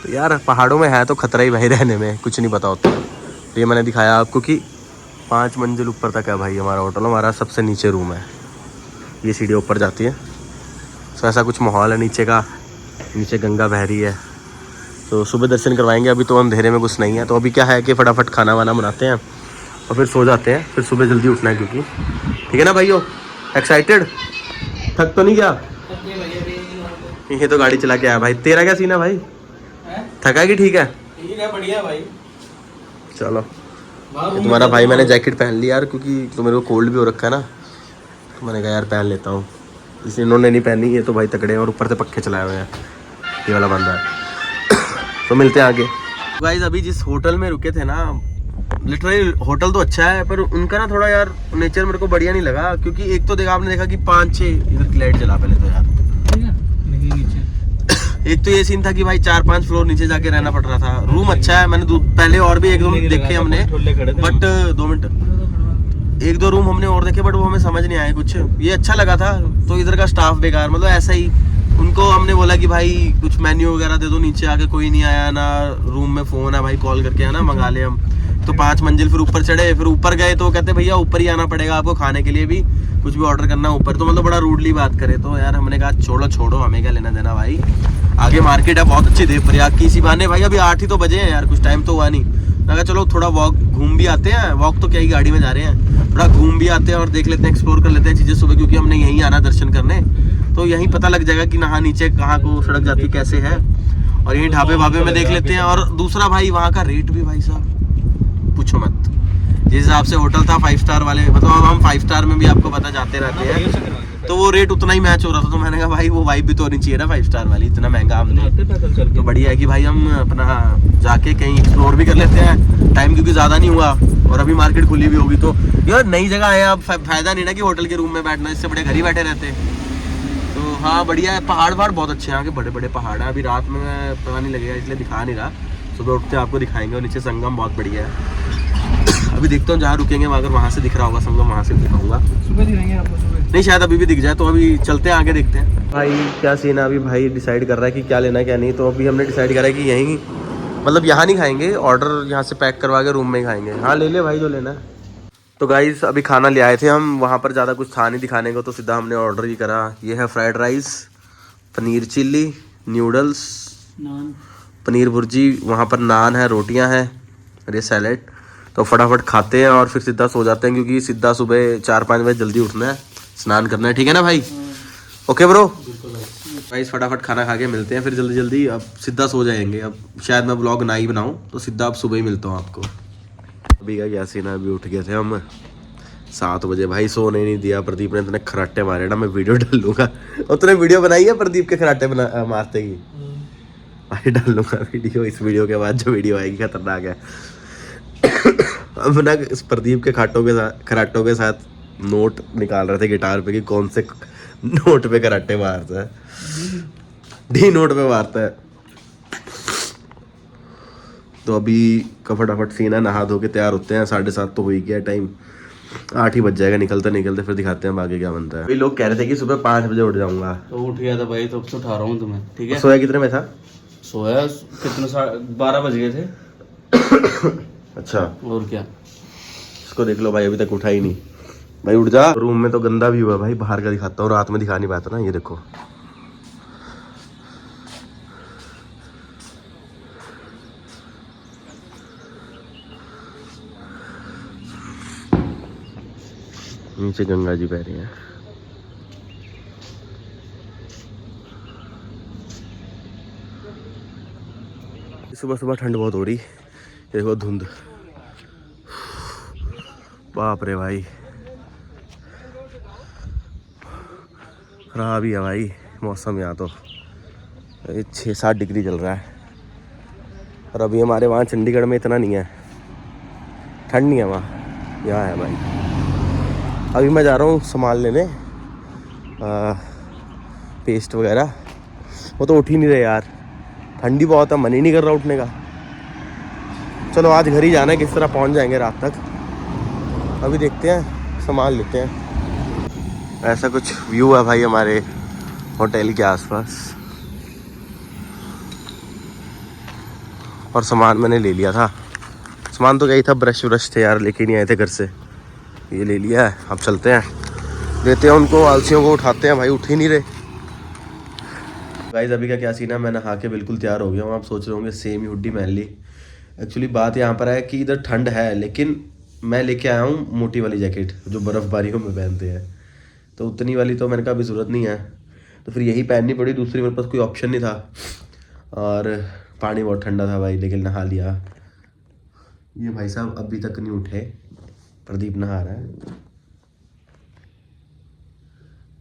तो यार पहाड़ों में है तो खतरा ही भाई रहने में, कुछ नहीं पता होता। तो ये मैंने दिखाया आपको कि 5 मंजिल ऊपर तक है भाई हमारा होटल, हमारा सबसे नीचे रूम है, ये सीढ़ी ऊपर जाती है। तो ऐसा कुछ माहौल है नीचे का, नीचे गंगा बह रही है। तो सुबह दर्शन करवाएंगे, अभी तो अंधेरे में कुछ नहीं है। तो अभी क्या है कि फटाफट खाना वाना बनाते हैं और फिर सो जाते हैं, फिर सुबह जल्दी उठना है क्योंकि, ठीक है ना भाइयों? एक्साइटेड? थक तो नहीं गया? ये तो गाड़ी चला के आया भाई। तेरा क्या सीन है भाई? थका कि ठीक है? ठीक है, बढ़िया भाई। चलो, तुम्हारा भाई मैंने जैकेट पहन लिया यार, क्योंकि तो मेरे को कोल्ड भी हो रखा है ना, तो मैंने कहा यार पहन लेता हूँ। इसलिए इन्होंने नहीं पहनी, ये तो भाई तकड़े हैं और ऊपर से पक्के चलाए हुए हैं, ये वाला बंदा है। तो मिलते हैं आगे। गाइस अभी जिस होटल में रुके थे ना, लिटरली होटल तो अच्छा है, पर उनका ना थोड़ा यार नेचर मेरे को बढ़िया नहीं लगा। क्योंकि एक तो देखा आपने देखा कि 5-6 इधर लाइट जला पहले तो यार, एक तो ये सीन था कि भाई 4-5 फ्लोर नीचे जाके रहना पड़ रहा था। रूम अच्छा है, मैंने पहले और भी 1-2 देखे हमने, बट 2 मिनट 1-2 रूम हमने और देखे, बट वो हमें समझ नहीं आए कुछ। ये अच्छा लगा था। तो इधर का स्टाफ बेकार, मतलब ऐसा ही। उनको हमने बोला कि भाई कुछ मेन्यू वगैरह दे दो, नीचे आके कोई नहीं आया ना, रूम में फ़ोन है भाई, कॉल करके है ना मंगा ले हम। तो 5 मंजिल फिर ऊपर चढ़े, फिर ऊपर गए तो कहते भैया ऊपर ही आना पड़ेगा आपको, खाने के लिए भी कुछ भी ऑर्डर करना ऊपर। तो मतलब बड़ा रूडली बात करे। तो यार हमने कहा छोड़ो, हमें क्या लेना देना भाई, आगे मार्केट है बहुत अच्छी देवप्रयाग की। इसी बहाने भाई अभी 8 ही तो बजे हैं यार, कुछ टाइम तो हुआ नहीं। मैं कहा चलो थोड़ा वॉक घूम भी आते हैं, वॉक तो क्या ही गाड़ी में जा रहे हैं, थोड़ा घूम भी आते हैं और देख लेते हैं, एक्सप्लोर कर लेते हैं चीज़ें सुबह, क्योंकि हमने यहीं आना दर्शन करने। तो यहीं पता लग जाएगा कि नहा नीचे कहाँ को सड़क जाती कैसे है, और यहीं ढाबे वाबे में देख लेते हैं। और दूसरा भाई वहाँ का रेट भी भाई साहब पूछो मत, जिस हिसाब से होटल था 5 स्टार वाले, मतलब अब हम 5 स्टार में भी आपको पता जाते रहते हैं। तो वो रेट उतना ही मैच हो रहा था, तो मैंने कहा भाई वो वाइब भी तो होनी चाहिए ना 5 स्टार वाली, इतना महंगा हमने। तो बढ़िया है कि भाई हम अपना जाके कहीं एक्सप्लोर भी कर लेते हैं, टाइम क्योंकि ज़्यादा नहीं हुआ और अभी मार्केट खुली भी होगी। तो यार नई जगह है, अब फायदा नहीं ना कि होटल के रूम में बैठना, इससे बड़े घर ही बैठे रहते। तो हाँ बढ़िया है, पहाड़ बहुत अच्छे हैं, यहाँ के बड़े बड़े पहाड़ हैं। अभी रात में पता नहीं लगेगा इसलिए दिखा नहीं रहा, सुबह उठते आपको दिखाएंगे। और नीचे संगम बहुत बढ़िया है। अभी देखता हूँ जहाँ रुकेंगे, अगर वहाँ से दिख रहा होगा संगम, वहाँ से दिखाऊंगा। सुबह दिखाएंगे आपको, सुबह नहीं शायद अभी भी दिख जाए, तो अभी चलते हैं आगे देखते हैं। भाई क्या सीन है, अभी भाई डिसाइड कर रहा है कि क्या लेना है क्या नहीं। तो अभी हमने डिसाइड करा है कि यहीं, मतलब यहाँ नहीं खाएंगे, ऑर्डर यहाँ से पैक करवा के रूम में ही खाएंगे। हाँ ले ले भाई जो लेना है। तो गाइस अभी खाना ले आए थे हम, वहाँ पर ज़्यादा कुछ था नहीं दिखाने को, तो सीधा हमने ऑर्डर ही करा। ये है fried rice, paneer chilli, noodles, naan, paneer bhurji, वहाँ पर नान है, रोटियाँ हैं और ये सैलेड। तो फटाफट खाते हैं और फिर सीधा सो जाते हैं, क्योंकि सीधा सुबह 4-5 बजे जल्दी उठना है, स्नान करना है। ठीक है ना भाई? Okay bro. भाई फटाफट खाना खा के मिलते हैं फिर जल्दी जल्दी। अब सीधा सो जाएंगे, अब शायद मैं ब्लॉग ना ही बनाऊँ, तो सीधा अब सुबह ही मिलता हूँ आपको। अभी का क्या सीन है, अभी उठ गए थे हम 7 बजे। भाई सोने नहीं दिया, प्रदीप ने इतने खराटे मारे ना, मैं वीडियो डाल लूँगा। और तूने वीडियो बनाई है प्रदीप के खराटे मारते की? भाई डाल लूँगा वीडियो, इस वीडियो के बाद जो वीडियो आएगी खतरनाक है। अब ना इस प्रदीप के खराटों के साथ नोट निकाल रहे थे गिटार पे कि कौन से नोट पे कराटे मारता है। डी नोट पे मारता है। तो अभी का फटाफट सीन है, नहा धो के तैयार होते हैं। 7:30 तो हो ही गया टाइम, 8 ही बज जाएगा निकलते निकलते। फिर दिखाते हैं आगे क्या बनता है। अभी लोग कह रहे थे कि सुबह 5 बजे उठ जाऊंगा, तो उठ गया था भाई, तो अब से उठा रहा हूँ तुम्हें। ठीक है, सोया कितने में था? सोया कितने 12 बज गए थे। अच्छा और क्या, इसको देख लो भाई, अभी तक उठा ही नहीं। भाई उठ जा। रूम में तो गंदा भी हुआ भाई, बाहर का दिखाता हूँ, रात में दिखा नहीं पाता ना। ये देखो नीचे गंगा जी बह रही हैं। सुबह सुबह ठंड बहुत हो रही, देखो धुंध, बाप रे भाई खराब ही है भाई मौसम। यहाँ तो 6-7 डिग्री चल रहा है, और अभी हमारे वहाँ चंडीगढ़ में इतना नहीं है, ठंड नहीं है वहाँ, यहाँ है भाई। अभी मैं जा रहा हूँ सामान लेने, पेस्ट वगैरह। वो तो उठ ही नहीं रहे यार, ठंडी बहुत है, मन ही नहीं कर रहा उठने का। चलो आज घर ही जाना है, किस तरह पहुँच जाएंगे रात तक। अभी देखते हैं, सामान लेते हैं। ऐसा कुछ व्यू है भाई हमारे होटल के आसपास, और सामान मैंने ले लिया था। सामान तो क्या ही था, ब्रश थे यार, लेके नहीं आए थे घर से, ये ले लिया है। अब चलते हैं, देते हैं उनको, आलसियों को उठाते हैं भाई, उठ ही नहीं रहे। गाइस अभी का क्या सीन है, मैं नहा के बिल्कुल तैयार हो गया हूँ। आप सोच रहे होंगे सेम ही हुड्डी पहन ली। एक्चुअली बात यहाँ पर है कि इधर ठंड है, लेकिन मैं लेके आया हूँ मोटी वाली जैकेट जो बर्फ़बारियों में पहनते हैं। तो उतनी वाली तो मैंने कहा अभी ज़रूरत नहीं है, तो फिर यही पहननी पड़ी। दूसरी मेरे पास कोई ऑप्शन नहीं था, और पानी बहुत ठंडा था भाई, लेकिन नहा लिया। ये भाई साहब अभी तक नहीं उठे, प्रदीप नहा रहा है।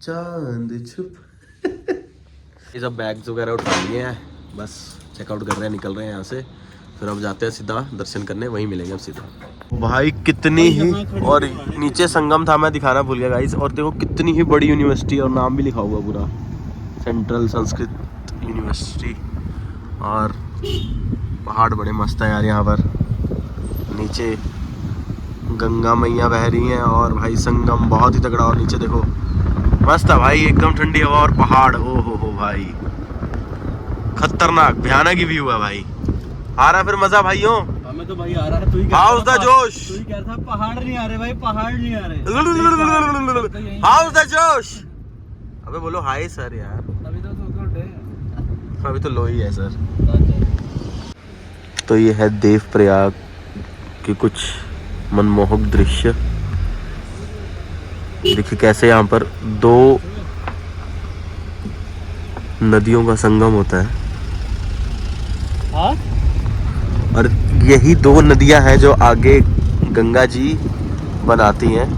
चांद छुप ये सब बैग्स वगैरह उठा लिए हैं, बस चेकआउट कर रहे हैं, निकल रहे हैं यहाँ से। फिर अब जाते हैं सीधा दर्शन करने, वहीं मिलेंगे अब सीधा। भाई कितनी ही, और नीचे संगम था, मैं दिखाना भूल गया गाइस। और देखो कितनी ही बड़ी यूनिवर्सिटी, और नाम भी लिखा हुआ पूरा, सेंट्रल संस्कृत यूनिवर्सिटी। और पहाड़ बड़े मस्त है यार यहाँ पर, नीचे गंगा मैया बह रही हैं, और भाई संगम बहुत ही तगड़ा। और नीचे देखो मस्त है भाई, एकदम ठंडी हवा और पहाड़। ओ हो भाई खतरनाक भयानक ही व्यू है भाई। आ रहा फिर मजा भाइयों? हमें तो भाई आ रहा है। तू ही हाउस द जोश, तू ही कह रहा था पहाड़ नहीं आ रहे भाई, पहाड़ नहीं आ रहे। हाउस द जोश। अबे बोलो हाय सर यार, अभी तो अभी तो लो ही है सर। तो ये है देवप्रयाग के कुछ मनमोहक दृश्य। देखिए कैसे यहाँ पर 2 नदियों का संगम होता है। हाँ? और यही 2 नदियां हैं जो आगे गंगा जी बनाती हैं।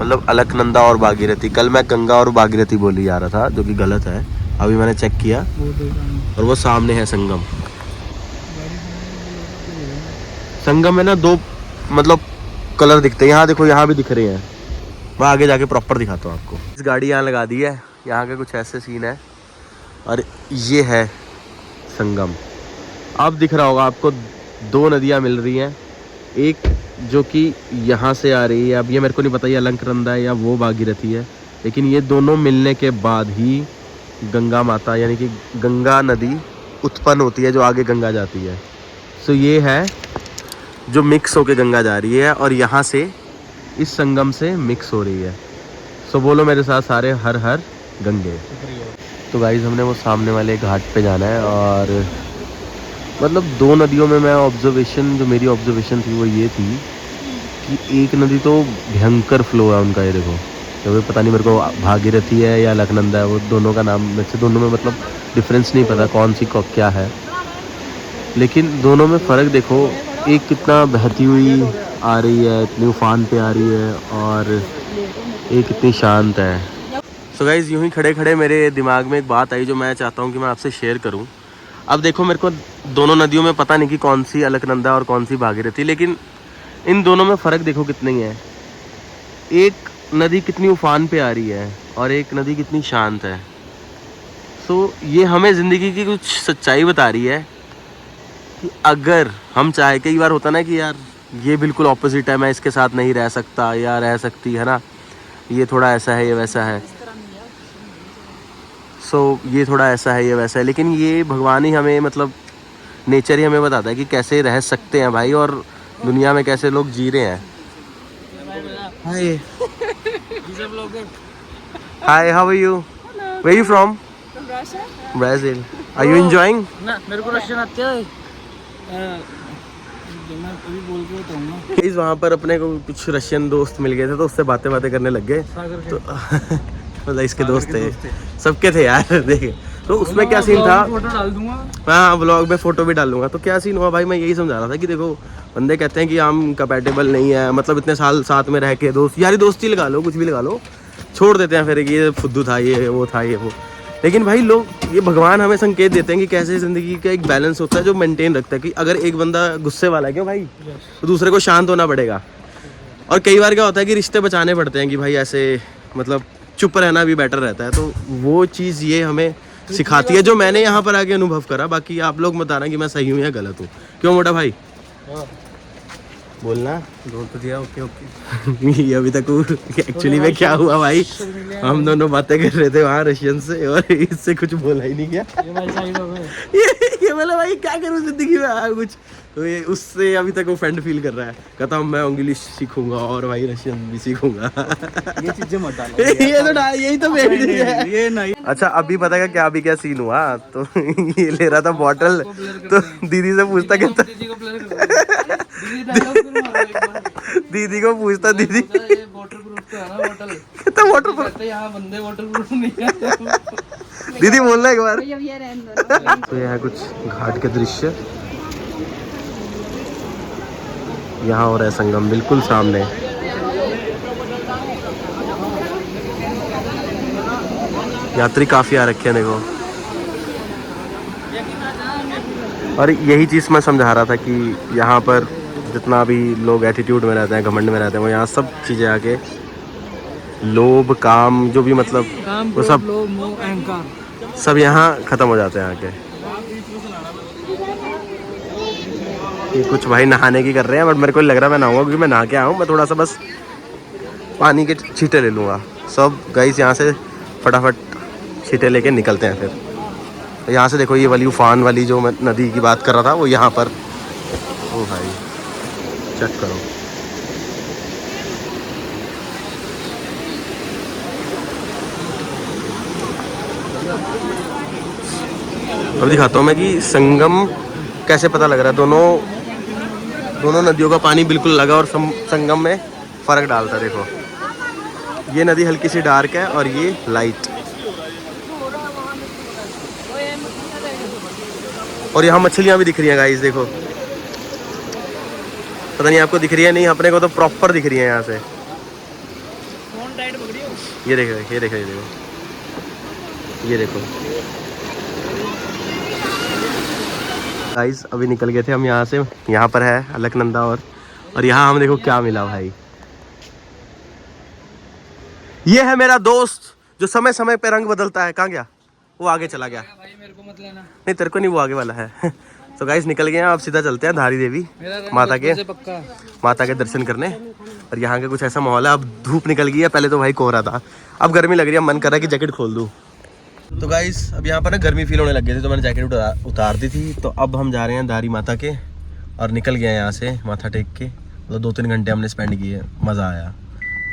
मतलब अलकनंदा और भागीरथी। कल मैं गंगा और भागीरथी बोली जा रहा था, जो कि गलत है। अभी मैंने चेक किया और वो सामने है संगम। संगम में ना दो मतलब कलर दिखते हैं। यहाँ देखो, यहाँ भी दिख रहे हैं। मैं आगे जाके प्रॉपर दिखाता हूँ आपको। इस गाड़ी यहाँ लगा दी है, यहाँ के कुछ ऐसे सीन है और ये है संगम। अब दिख रहा होगा आपको, दो नदियाँ मिल रही हैं। एक जो कि यहाँ से आ रही है, अब ये मेरे को नहीं पता ये अलकनंदा है या वो भागीरथी है, लेकिन ये दोनों मिलने के बाद ही गंगा माता यानी कि गंगा नदी उत्पन्न होती है, जो आगे गंगा जाती है। सो ये है जो मिक्स होके गंगा जा रही है और यहाँ से इस संगम से मिक्स हो रही है। सो बोलो मेरे साथ सारे हर हर गंगे। तो गाइस हमने वो सामने वाले घाट पे जाना है और मतलब दो नदियों में मैं जो मेरी ऑब्जर्वेशन थी वो ये थी कि एक नदी तो भयंकर फ्लो है उनका, ये देखो। तो पता नहीं मेरे को भागीरथी है या अलकनंदा है, वो दोनों का नाम में से दोनों में मतलब डिफरेंस नहीं पता कौन सी क्या है, लेकिन दोनों में फ़र्क देखो। एक कितना बहती हुई आ रही है, इतनी उफान पे आ रही है, और एक कितनी शांत है। सो गाइस यूँ ही खड़े खड़े मेरे दिमाग में एक बात आई जो मैं चाहता हूँ कि मैं आपसे शेयर करूँ। अब देखो, मेरे को दोनों नदियों में पता नहीं कि कौन सी अलकनंदा और कौन सी भागीरथी, लेकिन इन दोनों में फ़र्क देखो कितनी है। एक नदी कितनी उफान पे आ रही है और एक नदी कितनी शांत है। सो ये हमें ज़िंदगी की कुछ सच्चाई बता रही है कि अगर हम चाहे, कई बार होता ना कि यार ये बिल्कुल ऑपोजिट है, मैं इसके साथ नहीं रह सकता या रह सकती, है ना, ये थोड़ा ऐसा है ये वैसा है, सो ये थोड़ा ऐसा है ये वैसा है, लेकिन ये भगवान ही हमें मतलब नेचर ही हमें बताता है कि कैसे रह सकते हैं भाई, और दुनिया में कैसे लोग जी रहे हैं। Hi hi, how are you? Where you from? Brazil. Are you enjoying? ना मेरे को रशियन आते हैं, मैं अभी बोल के बताऊंगा। इस वहाँ पर अपने को कुछ रशियन दोस्त मिल गए थे, तो उससे बातें करने लग गए। तो मतलब इसके दोस्त थे, सबके थे यार। देखे तो उसमें क्या सीन था, फोटो डाल दूंगा। हाँ ब्लॉग में फोटो भी डालूंगा। तो क्या सीन हुआ भाई, मैं यही समझा रहा था कि देखो बंदे कहते हैं कि हम कंपैटिबल नहीं है, मतलब इतने साल साथ में रह के दोस्त यारी दोस्ती लगा लो, कुछ भी लगा लो, छोड़ देते हैं फिर ये फुद्दू था, ये वो था, ये वो। लेकिन भाई लोग, ये भगवान हमें संकेत देते हैं कि कैसे ज़िंदगी का एक बैलेंस होता है जो मेंटेन रखता है कि अगर एक बंदा गुस्से वाला है क्यों भाई, तो दूसरे को शांत होना पड़ेगा। और कई बार क्या होता है कि रिश्ते बचाने पड़ते हैं कि भाई ऐसे मतलब चुप रहना भी बेटर रहता है। तो वो चीज़ ये हमें सिखाती है जो मैंने यहाँ पर आके अनुभव करा। बाकी आप लोग बताना कि मैं सही हूँ या गलत हूँ। क्यों मोटा भाई? बोलना बोल तो दिया। Okay okay. ये अभी तक एक्चुअली में क्या हुआ भाई, हम दोनों बातें कर रहे थे वहाँ रशियन से और इससे कुछ बोला ही नहीं गया। ये बोला भाई क्या करूँ जिंदगी में कुछ, तो ये उससे अभी तक वो फ्रेंड फील कर रहा है। कहता हूँ मैं इंग्लिश सीखूंगा और भाई रशियन भी सीखूंगा। ये चीजें मत डालो। ये तो यही तो मेन चीज है। ये नहीं। अच्छा अभी पता है क्या अभी क्या सीन हुआ, तो ये ले रहा था बॉटल, तो दीदी से पूछता कहता दीदी को पूछता, दीदी कहता वाटर प्रूफ, यहाँ बंदे वाटर प्रूफ नहीं है। दीदी बोलना एक बार। तो यह है कुछ घाट के दृश्य, यहाँ हो रहा है संगम बिल्कुल सामने। यात्री काफी आ रखे हैं देखो। और यही चीज़ मैं समझा रहा था कि यहाँ पर जितना भी लोग एटीट्यूड में रहते हैं, घमंड में रहते हैं, वो यहाँ सब चीज़ें आके लोभ काम जो भी मतलब वो सब सब यहाँ ख़त्म हो जाते हैं आके। ये कुछ भाई नहाने की कर रहे हैं, बट मेरे को लग रहा है मैं नहाऊंगा क्योंकि मैं नहा के आया हूँ। मैं थोड़ा सा बस पानी के छींटे ले लूँगा। सब गाइस यहाँ से फटाफट छींटे लेके निकलते हैं। फिर यहाँ से देखो ये वाली उफान वाली जो मैं नदी की बात कर रहा था वो यहाँ पर, ओ भाई चेक करो। अब दिखाता हूँ मैं कि संगम कैसे पता लग रहा है। दोनों नदियों का पानी बिल्कुल लगा और संगम में फ़र्क डालता है। देखो ये नदी हल्की सी डार्क है और ये लाइट, और यहाँ मछलियाँ भी दिख रही हैं गाइस। देखो पता नहीं आपको दिख रही है नहीं, अपने को तो प्रॉपर दिख रही है यहाँ से। ये देखो ये देखो ये देखो ये देखो गाइस, अभी निकल गए थे हम यहाँ से। यहाँ पर है अलकनंदा और यहाँ हम देखो क्या मिला भाई। ये है मेरा दोस्त जो समय समय पे रंग बदलता है। कहाँ गया वो? आगे चला गया। भाई मेरे को मत लेना। नहीं तेरे को नहीं, वो आगे वाला है। तो गाइस निकल गए हैं, अब सीधा चलते हैं धारी देवी माता के दर्शन करने। और यहाँ के कुछ ऐसा माहौल है। अब धूप निकल गई है, पहले तो भाई कोहरा था, अब गर्मी लग रही है। मन कर रहा है कि जैकेट खोल दूँ। तो गाइस अब यहाँ पर ना गर्मी फील होने लग गई थी, तो मैंने जैकेट उतार दी थी। तो अब हम जा रहे हैं धारी माता के और निकल गए हैं यहाँ से माथा टेक के। मतलब 2-3 घंटे हमने स्पेंड किए, मज़ा आया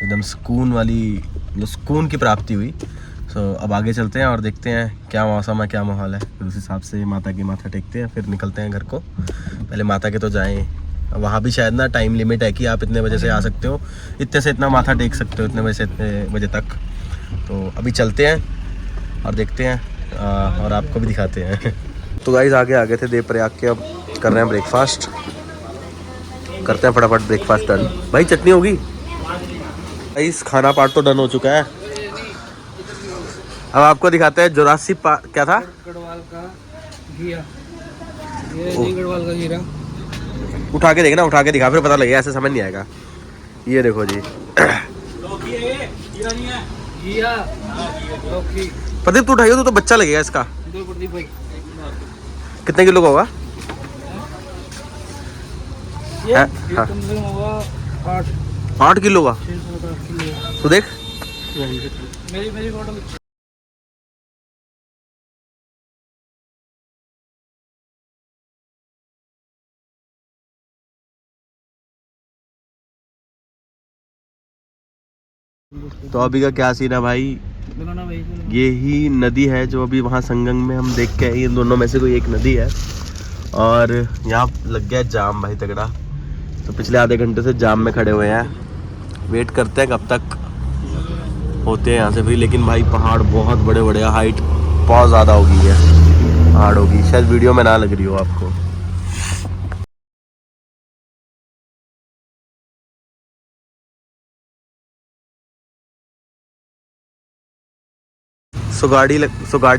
एकदम, सुकून वाली, मतलब सुकून की प्राप्ति हुई। सो अब आगे चलते हैं और देखते हैं क्या मौसम है, क्या माहौल है। फिर उस हिसाब से माता की माथा टेकते हैं, फिर निकलते हैं घर को। पहले माता के तो जाएं, वहाँ भी शायद ना टाइम लिमिट है कि आप इतने बजे से आ सकते हो, इतने से इतना माथा टेक सकते हो, इतने बजे से इतने बजे तक। तो अभी चलते हैं और देखते हैं और आपको भी दिखाते हैं। तो गाइस आगे आ गए थे देवप्रयाग के, अब कर रहे हैं ब्रेकफास्ट। करते हैं फटाफट ब्रेकफास्ट डन। भाई चटनी होगी? गाइस खाना पार्ट तो डन हो चुका है। अब आपको दिखाते हैं जोरासी क्या था, गढ़वाल का घिया। ये जी गढ़वाल का हीरा। उठा के देखना, उठा के दिखा, फिर पता लगेगा, ऐसे समझ नहीं आएगा। ये देखो जी प्रदीप तू उठाइयो, तो बच्चा लगेगा इसका। कितने किलो का होगा? ये हाँ। 8 किलो का। तू देख मेरी फोटो। तो अभी का क्या सीन है भाई? ये ही नदी है जो अभी वहाँ संगम में हम देख के आए, इन दोनों में से कोई एक नदी है। और यहाँ लग गया जाम भाई तगड़ा। तो पिछले आधे घंटे से जाम में खड़े हुए हैं, वेट करते हैं कब तक होते हैं यहाँ से फ्री। लेकिन भाई पहाड़ बहुत बड़े बड़े, हाइट बहुत ज़्यादा हो गई है, पहाड़ होगी, शायद वीडियो में ना लग रही हो आपको। सो गाड़ी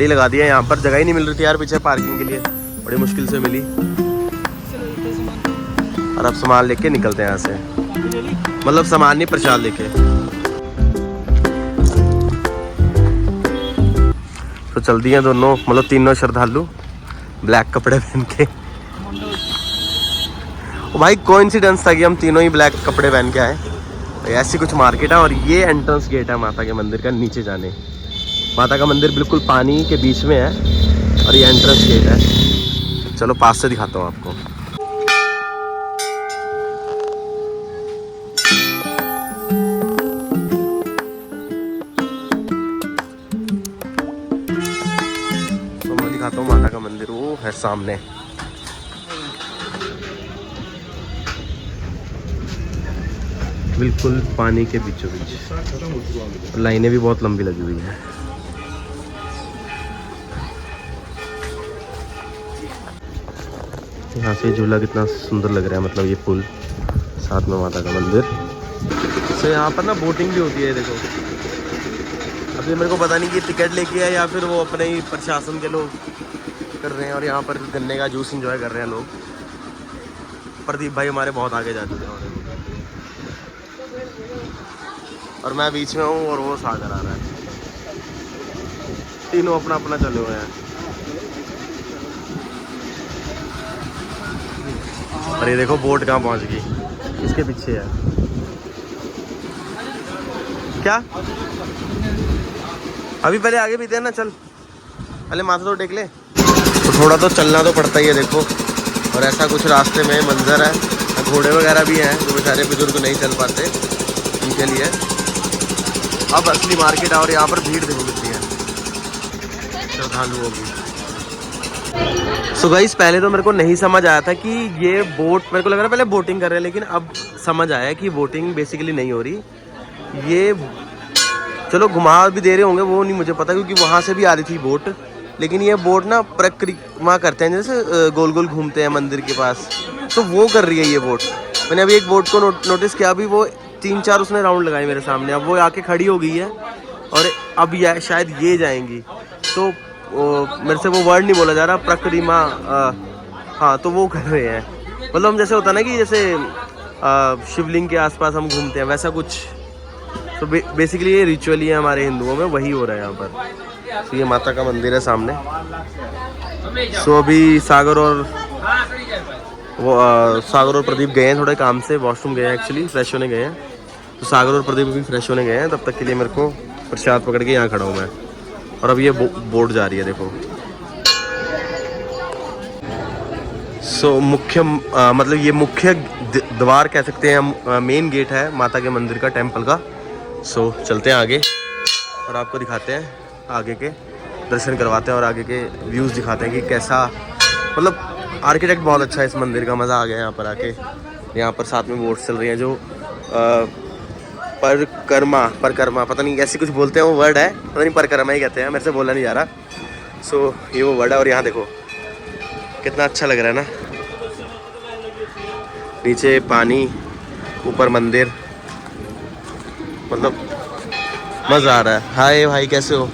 लगा दी है यहाँ पर, जगह ही नहीं मिल रही थी यार पीछे पार्किंग के लिए, बड़ी मुश्किल से मिली। और अब सामान लेके निकलते हैं यहाँ से, मतलब सामान नहीं प्रसाद लेके। तो चल दिए दोनों, मतलब तीनों श्रद्धालु ब्लैक कपड़े पहन के। ओ भाई कोइंसिडेंस था कि हम तीनों ही ब्लैक कपड़े पहन के आए। ऐसी कुछ मार्केट है और ये एंट्रेंस गेट है माता के मंदिर का नीचे जाने। माता का मंदिर बिल्कुल पानी के बीच में है और ये एंट्रेंस गेट है। चलो पास से दिखाता हूँ आपको। तो मैं दिखाता हूँ माता का मंदिर, वो है सामने। बिल्कुल पानी के बीचों बीच, लाइनें भी बहुत लंबी लगी हुई है। यहाँ से झूला कितना सुंदर लग रहा है, मतलब ये पुल साथ में माता का मंदिर। तो यहाँ पर ना बोटिंग भी होती है, देखो। अभी मेरे को पता नहीं कि टिकट लेके है या फिर वो अपने ही प्रशासन के लोग कर रहे हैं। और यहाँ पर गन्ने का जूस एंजॉय कर रहे हैं लोग। प्रदीप भाई हमारे बहुत आगे जा चुके हैं और मैं बीच में हूँ और वो सागर आ रहा है। तीनों अपना अपना चले हुए हैं। और ये देखो बोट कहाँ पहुँच गई, इसके पीछे है। क्या अभी पहले आगे भी थे ना, चल पहले माथा तो टेक ले। तो थोड़ा तो चलना तो पड़ता ही है, देखो। और ऐसा कुछ रास्ते में मंजर है, घोड़े वगैरह भी हैं जो बेचारे बुजुर्ग नहीं चल पाते, उनके लिए। अब असली मार्केट है और यहाँ पर भीड़ देखो कितनी है श्रद्धालुओं की। सो गाइस पहले तो मेरे को नहीं समझ आया था कि ये बोट, मेरे को लग रहा है पहले बोटिंग कर रहे हैं, लेकिन अब समझ आया कि बोटिंग बेसिकली नहीं हो रही। ये चलो घुमा भी दे रहे होंगे, वो नहीं मुझे पता, क्योंकि वहाँ से भी आ रही थी बोट। लेकिन ये बोट ना परिक्रमा करते हैं, जैसे गोल गोल घूमते हैं मंदिर के पास, तो वो कर रही है ये बोट। मैंने अभी एक बोट को नोटिस किया, अभी वो 3-4 उसने राउंड लगाए मेरे सामने। अब वो आके खड़ी हो गई है और अब शायद ये जाएंगी, तो मेरे से वो वर्ड नहीं बोला जा रहा, प्रक्रिमा, हाँ तो वो कर रहे हैं। मतलब हम जैसे होता ना कि जैसे शिवलिंग के आसपास हम घूमते हैं, वैसा कुछ। तो बेसिकली ये रिचुअल ही है हमारे हिंदुओं में, वही हो रहा है यहाँ पर। तो ये माता का मंदिर है सामने। सो अभी सागर और सागर और प्रदीप गए हैं थोड़े काम से, वॉशरूम गए हैं एक्चुअली, फ्रेश होने गए हैं। तो सागर और प्रदीप भी फ्रेश होने गए हैं, तब तक के लिए मेरे को प्रसाद पकड़ के यहाँ खड़ा हूँ मैं। और अब ये बोट जा रही है देखो। सो मुख्य मतलब ये मुख्य द्वार कह सकते हैं, मेन गेट है माता के मंदिर का, टेम्पल का। सो चलते हैं आगे और आपको दिखाते हैं, आगे के दर्शन करवाते हैं और आगे के व्यूज़ दिखाते हैं कि कैसा, मतलब आर्किटेक्ट बहुत अच्छा है इस मंदिर का। मज़ा आ गया यहाँ पर आके। यहाँ पर साथ में बोट्स चल रही हैं जो परकर्मा पता नहीं ऐसी कुछ बोलते हैं, वो वर्ड है, पता नहीं परकर्मा ही कहते हैं, मेरे से बोला नहीं जा रहा। सो ये वो वर्ड है। और यहाँ देखो कितना अच्छा लग रहा है ना, नीचे पानी, ऊपर मंदिर, मतलब मज़ा आ रहा है। हाय भाई कैसे हो?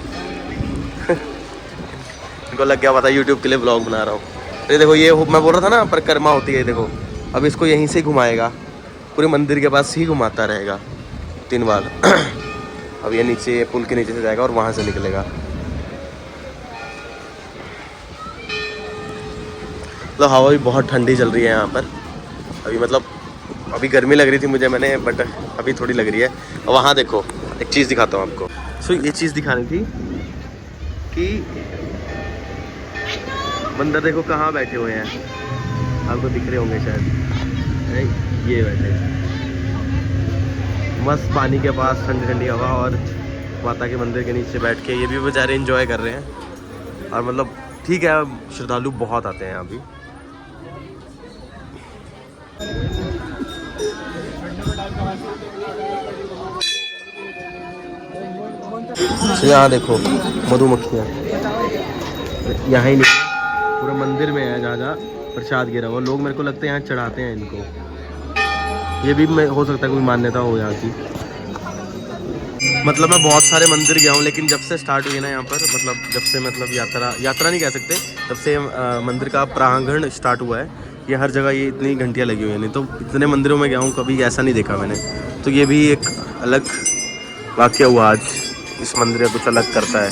इनको लग गया पता यूट्यूब के लिए ब्लॉग बना रहा हूँ। ये देखो, ये मैं बोल रहा था ना परिक्रमा होती है, देखो अब इसको यहीं से घुमाएगा, पूरे मंदिर के पास ही घुमाता रहेगा 3 बार। अब ये नीचे पुल के नीचे से जाएगा और वहाँ से निकलेगा। मतलब हवा भी बहुत ठंडी चल रही है यहाँ पर अभी, मतलब अभी गर्मी लग रही थी मुझे, मैंने बट अभी थोड़ी लग रही है। और वहाँ देखो एक चीज़ दिखाता हूँ आपको। सो ये चीज़ दिखानी थी कि बंदर देखो कहाँ बैठे हुए हैं, आपको दिख रहे होंगे शायद, ये बैठे मस्त पानी के पास, ठंडी ठंडी हवा और माता के मंदिर के नीचे बैठ के ये भी बेचारे एंजॉय कर रहे हैं। और मतलब ठीक है, श्रद्धालु बहुत आते हैं यहाँ भी। तो यहाँ देखो मधुमक्खियाँ यहाँ ही नहीं, पूरा मंदिर में है जहाँ जहाँ प्रसाद गिरा हुआ। लोग मेरे को लगता है यहाँ चढ़ाते हैं इनको, ये भी हो सकता है कोई मान्यता हो यहाँ की। मतलब मैं बहुत सारे मंदिर गया हूँ, लेकिन जब से स्टार्ट हुई ना यहाँ पर, मतलब जब से मतलब यात्रा नहीं कह सकते, जब से मंदिर का प्रांगण स्टार्ट हुआ है, ये हर जगह ये इतनी घंटियाँ लगी हुई हैं। नहीं तो इतने मंदिरों में गया हूँ, कभी ऐसा नहीं देखा मैंने। तो ये भी एक अलग वाक़या हुआ आज, इस मंदिर का कुछ अलग करता है।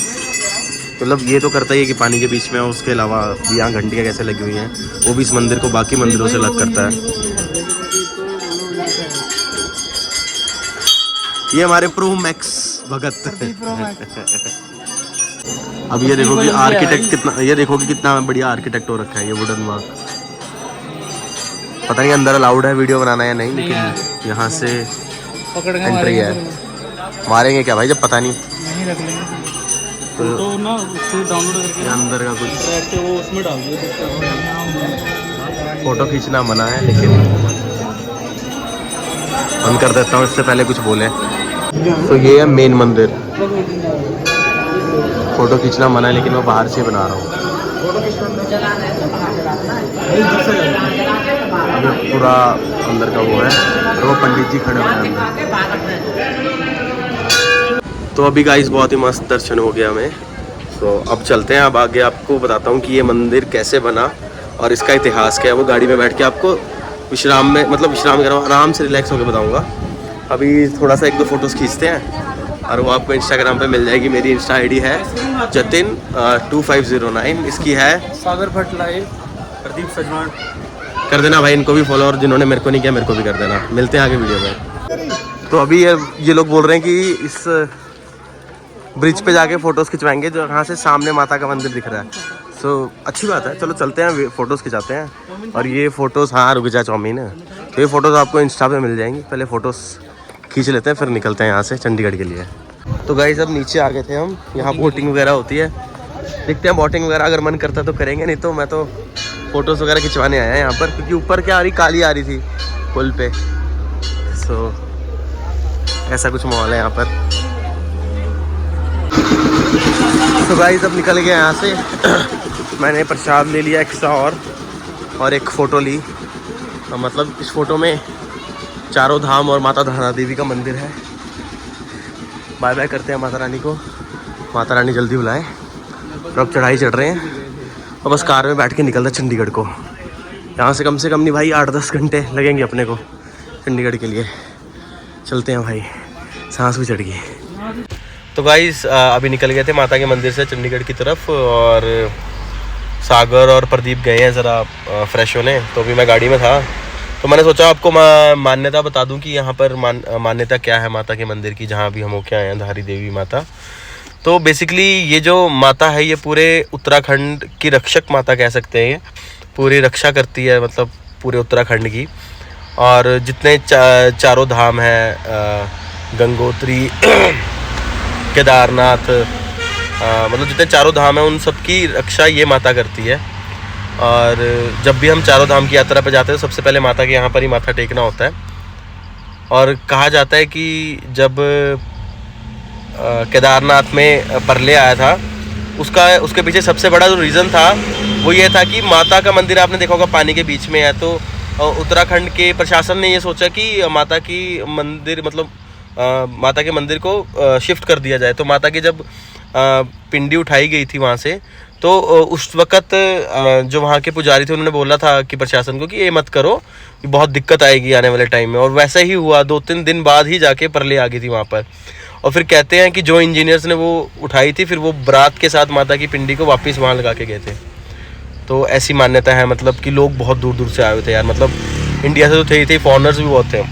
मतलब ये तो करता ही है कि पानी के बीच में, उसके अलावा यहाँ घंटियाँ कैसे लगी हुई हैं, वो भी इस मंदिर को बाकी मंदिरों से अलग करता है। ये हमारे प्रो मैक्स भगत। अब ये देखो कि आर्किटेक्ट कितना, ये देखो कि कितना बढ़िया आर्किटेक्ट हो रखा है ये वुडन वर्क। पता नहीं अंदर अलाउड है वीडियो बनाना या नहीं, लेकिन यहाँ से एंट्री है। मारेंगे क्या भाई जब पता नहीं रख लेंगे तो ना, उससे डाउनलोड करके अंदर का कुछ वो उसमें डाल दिया। फोटो खींचना मना है, लेकिन हम कर देता हूँ इससे पहले कुछ बोले। तो ये है मेन मंदिर, फोटो खींचना मना है, लेकिन मैं बाहर से बना रहा हूँ। ये पूरा अंदर का वो है, और वो पंडित जी खड़े हुए हैं। तो अभी गाइस बहुत ही मस्त दर्शन हो गया हमें। तो अब चलते हैं, अब आगे आपको बताता हूँ कि ये मंदिर कैसे बना और इसका इतिहास क्या है। वो गाड़ी में बैठ के आपको विश्राम में, मतलब विश्राम कर आराम से रिलैक्स होकर बताऊँगा। अभी थोड़ा सा 1-2 फोटोज़ खींचते हैं और वो आपको इंस्टाग्राम पे मिल जाएगी। मेरी इंस्टा आईडी है जतिन 2509, इसकी है सागर भट्ट लाइव, प्रदीप सजवान। कर देना भाई इनको भी फॉलो, और जिन्होंने मेरे को नहीं किया मेरे को भी कर देना। मिलते हैं आगे वीडियो में। तो अभी ये लोग बोल रहे हैं कि इस ब्रिज पे जाके फ़ोटोज़ खिंचवाएंगे, जो यहाँ से सामने माता का मंदिर दिख रहा है। सो अच्छी बात है, चलो चलते हैं, फ़ोटोज़ खिंचाते हैं। और ये फ़ोटोज़, हाँ रुक जा चाउमीन है, तो ये फ़ोटोज़ आपको इंस्टा पे मिल जाएंगी। पहले फ़ोटोज़ खींच लेते हैं, फिर निकलते हैं यहाँ से चंडीगढ़ के लिए। तो गाइस अब नीचे आ गए थे हम, यहाँ बोटिंग वगैरह होती है, देखते हैं बोटिंग वगैरह अगर मन करता है तो करेंगे, नहीं तो मैं तो फ़ोटोज़ वगैरह खिंचवाने आया यहाँ पर, क्योंकि ऊपर क्या आ रही, काली आ रही थी पुल पे। सो ऐसा कुछ माहौल है यहाँ पर। तो गाइस अब निकल गए यहाँ से। मैंने प्रसाद ले लिया एक्स्ट्रा और एक फ़ोटो ली। मतलब इस फ़ोटो में चारों धाम और माता धारा देवी का मंदिर है। बाय बाय करते हैं माता रानी को, माता रानी जल्दी बुलाए। और अब चढ़ाई चढ़ रहे हैं और बस कार में बैठ के निकलता है चंडीगढ़ को। यहाँ से कम नहीं भाई 8-10 घंटे लगेंगे अपने को चंडीगढ़ के लिए। चलते हैं भाई, सांस भी चढ़ गई। तो गाइस अभी निकल गए थे माता के मंदिर से चंडीगढ़ की तरफ, और सागर और प्रदीप गए हैं ज़रा फ्रेश होने। तो अभी मैं गाड़ी में था, तो मैंने सोचा आपको मान्यता बता दूं कि यहाँ पर मान्यता क्या है माता के मंदिर की, जहाँ भी हम होके आए हैं धारी देवी माता। तो बेसिकली ये जो माता है ये पूरे उत्तराखंड की रक्षक माता कह सकते हैं। पूरी रक्षा करती है मतलब पूरे उत्तराखंड की। और जितने चारों धाम हैं, गंगोत्री केदारनाथ, मतलब जितने चारों धाम हैं उन सब की रक्षा ये माता करती है। और जब भी हम चारों धाम की यात्रा पर जाते हैं सबसे पहले माता के यहाँ पर ही माथा टेकना होता है। और कहा जाता है कि जब केदारनाथ में प्रलय आया था उसके पीछे सबसे बड़ा जो रीज़न था वो ये था कि माता का मंदिर आपने देखा होगा पानी के बीच में है। तो उत्तराखंड के प्रशासन ने ये सोचा कि माता की मंदिर मतलब माता के मंदिर को शिफ्ट कर दिया जाए। तो माता की जब पिंडी उठाई गई थी वहाँ से, तो उस वक़्त जो वहाँ के पुजारी थे उन्होंने बोला था कि प्रशासन को कि ये मत करो, बहुत दिक्कत आएगी आने वाले टाइम में। और वैसा ही हुआ, 2-3 दिन बाद ही जाके प्रलय आ गई थी वहाँ पर। और फिर कहते हैं कि जो इंजीनियर्स ने वो उठाई थी फिर वो बारात के साथ माता की पिंडी को वापस वहाँ लगा के गए थे। तो ऐसी मान्यता है, मतलब कि लोग बहुत दूर दूर से आए हुए थे यार, मतलब इंडिया से तो थे ही थे, फॉरेनर्स भी बहुत थे।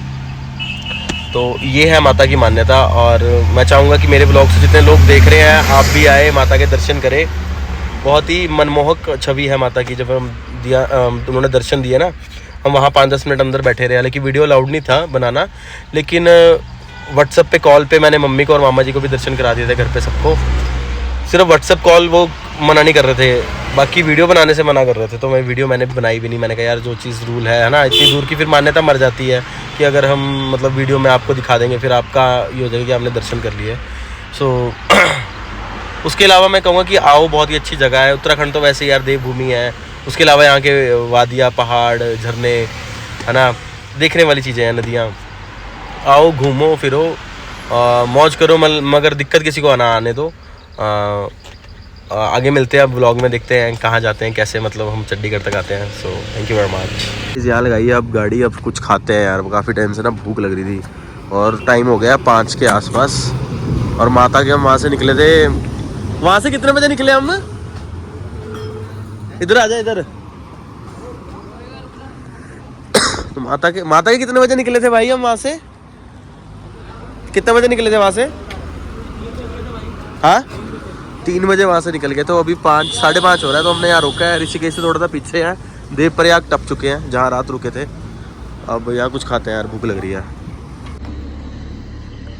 तो ये है माता की मान्यता। और मैं चाहूँगा कि मेरे ब्लॉग से जितने लोग देख रहे हैं आप भी आए, माता के दर्शन करें। बहुत ही मनमोहक छवि है माता की। जब हम उन्होंने दर्शन दिए ना, हम वहाँ 5-10 मिनट अंदर बैठे रहे। हालांकि वीडियो अलाउड नहीं था बनाना, लेकिन व्हाट्सएप पे कॉल पे मैंने मम्मी को और मामा जी को भी दर्शन करा दिए थे घर पे सबको। सिर्फ व्हाट्सएप कॉल वो मना नहीं कर रहे थे, बाकी वीडियो बनाने से मना कर रहे थे। तो मैंने बनाई भी नहीं। मैंने कहा यार जो चीज़ रूल है ना, इतनी दूर की फिर मान्यता मर जाती है कि अगर हम मतलब वीडियो में आपको दिखा देंगे फिर आपका ये हो जाएगा कि आपने दर्शन कर लिए। सो उसके अलावा मैं कहूँगा कि आओ, बहुत ही अच्छी जगह है। उत्तराखंड तो वैसे यार देवभूमि है। उसके अलावा यहाँ के वादियाँ, पहाड़, झरने है ना, देखने वाली चीज़ें हैं, नदियाँ। आओ घूमो फिरो, मौज करो, मगर दिक्कत किसी को ना आने दो। आगे मिलते हैं अब व्लॉग में, देखते हैं कहाँ जाते हैं, कैसे मतलब हम चंडीगढ़ तक आते हैं। So thank you very much. यहाँ लगाइए अब गाड़ी, अब कुछ खाते हैं यार, काफ़ी टाइम से ना भूख लग रही थी और टाइम हो गया 5 के आसपास। और माता के हम वहाँ से निकले थे। वहाँ से कितने बजे निकले हम? इधर आ जाए इधर। तो माता के कितने बजे निकले थे भाई हम वहाँ से? कितने बजे निकले थे वहाँ से? हाँ 3 बजे वहाँ से निकल गए। तो अभी 5-5:30 हो रहा है। तो हमने यहाँ रोका है, ऋषिकेश से थोड़ा सा पीछे है, देवप्रयाग टप चुके हैं जहाँ रात रुके थे। अब यहाँ कुछ खाते हैं यार, भूख लग रही है।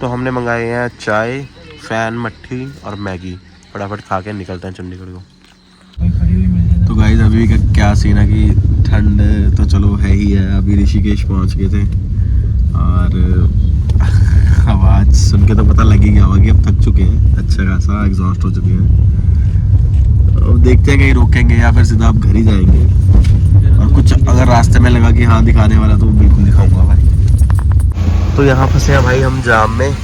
तो हमने मंगाए हैं चाय, फैन, मट्ठी और मैगी। फटाफट खा के निकलते हैं चंडीगढ़ को। तो गाइस अभी का क्या सीन है कि ठंड तो चलो है ही है। अभी ऋषिकेश पहुँच गए थे और आवाज़ सुन के तो पता लग ही गया होगा कि अब थक चुके हैं, अच्छा खासा एग्जॉस्ट हो चुके हैं। अब देखते हैं कहीं रोकेंगे या फिर सीधा आप घर ही जाएंगे। और कुछ अगर रास्ते में लगा कि हाँ दिखाने वाला तो बिल्कुल दिखाऊंगा भाई। तो यहाँ फंसे हैं भाई हम जाम में,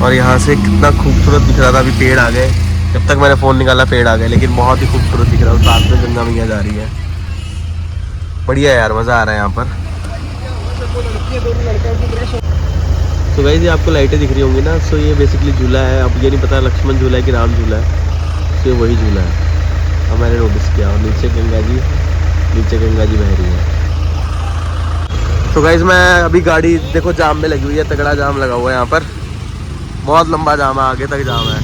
और यहाँ से कितना खूबसूरत दिख रहा था। अभी पेड़ आ गए, जब तक मैंने फ़ोन निकाला पेड़ आ गए, लेकिन बहुत ही खूबसूरत दिख रहा है। साथ में गंगा मैया जा रही है, बढ़िया यार, मज़ा आ रहा है यहाँ पर। तो गाइस ये आपको लाइटें दिख रही होंगी ना, सो ये बेसिकली झूला है। अब ये नहीं पता लक्ष्मण झूला है कि राम झूला है, तो ये वही झूला है। अब मैंने नोटिस किया। और नीचे गंगा जी बह रही है। तो गाइस मैं अभी गाड़ी देखो जाम में लगी हुई है, तगड़ा जाम लगा हुआ है यहाँ पर, बहुत लंबा जाम है, आगे तक जाम है।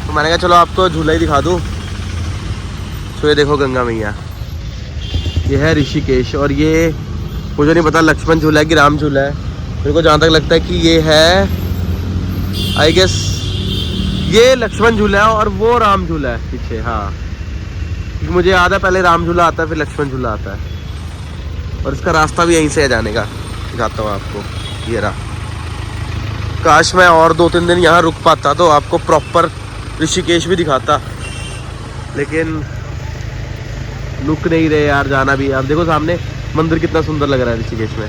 तो मैंने कहा चलो आपको झूला ही दिखा दूँ। तो ये देखो गंगा मैया, ये है ऋषिकेश। और ये मुझे नहीं पता लक्ष्मण झूला है कि राम झूला है। मेरे को जहाँ तक लगता है कि ये है, आई गेस ये लक्ष्मण झूला है और वो राम झूला है पीछे। हाँ क्योंकि मुझे याद है पहले राम झूला आता है फिर लक्ष्मण झूला आता है। और इसका रास्ता भी यहीं से है जाने का, दिखाता हूँ आपको। ये रहा। काश मैं और 2-3 दिन यहाँ रुक पाता तो आपको प्रॉपर ऋषिकेश भी दिखाता, लेकिन रुक नहीं रहे यार, जाना भी है। आप देखो सामने मंदिर कितना सुंदर लग रहा है ऋषिकेश में।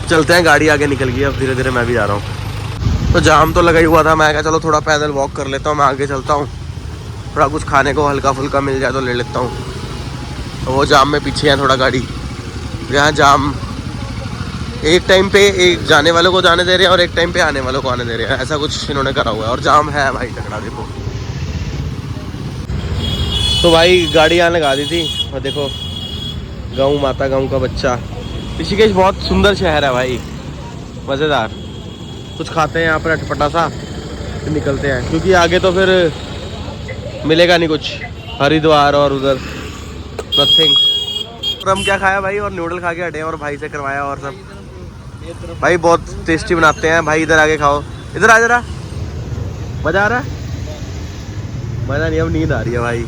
चलते हैं, गाड़ी आगे निकल गई, अब धीरे धीरे मैं भी जा रहा हूँ। तो जाम तो लगा ही हुआ था, मैं कहा चलो थोड़ा पैदल वॉक कर लेता हूँ, मैं आगे चलता हूँ, थोड़ा कुछ खाने को हल्का फुल्का मिल जाए तो ले लेता हूँ। तो वो जाम में पीछे है थोड़ा गाड़ी, यहाँ जाम एक टाइम पे एक जाने वालों को जाने दे रहे हैं और एक टाइम पे आने वालों को आने दे रहे हैं, ऐसा कुछ इन्होंने करा हुआ है। और जाम है भाई तगड़ा, देखो। तो भाई गाड़ी यहाँ लगा दी थी और देखो गाँव माता गाँव का बच्चा। ऋषिकेश बहुत सुंदर शहर है भाई, मज़ेदार। कुछ खाते हैं यहाँ पर अटपटा सा, फिर निकलते हैं, क्योंकि आगे तो फिर मिलेगा नहीं कुछ, हरिद्वार और उधर नथिंग। और हम क्या खाया भाई, और नूडल खा के हटे और भाई से करवाया और सब। भाई बहुत टेस्टी बनाते हैं भाई, इधर आके खाओ, इधर आ जरा। मज़ा आ रहा है? मज़ा नहीं, अब नींद आ रही है भाई।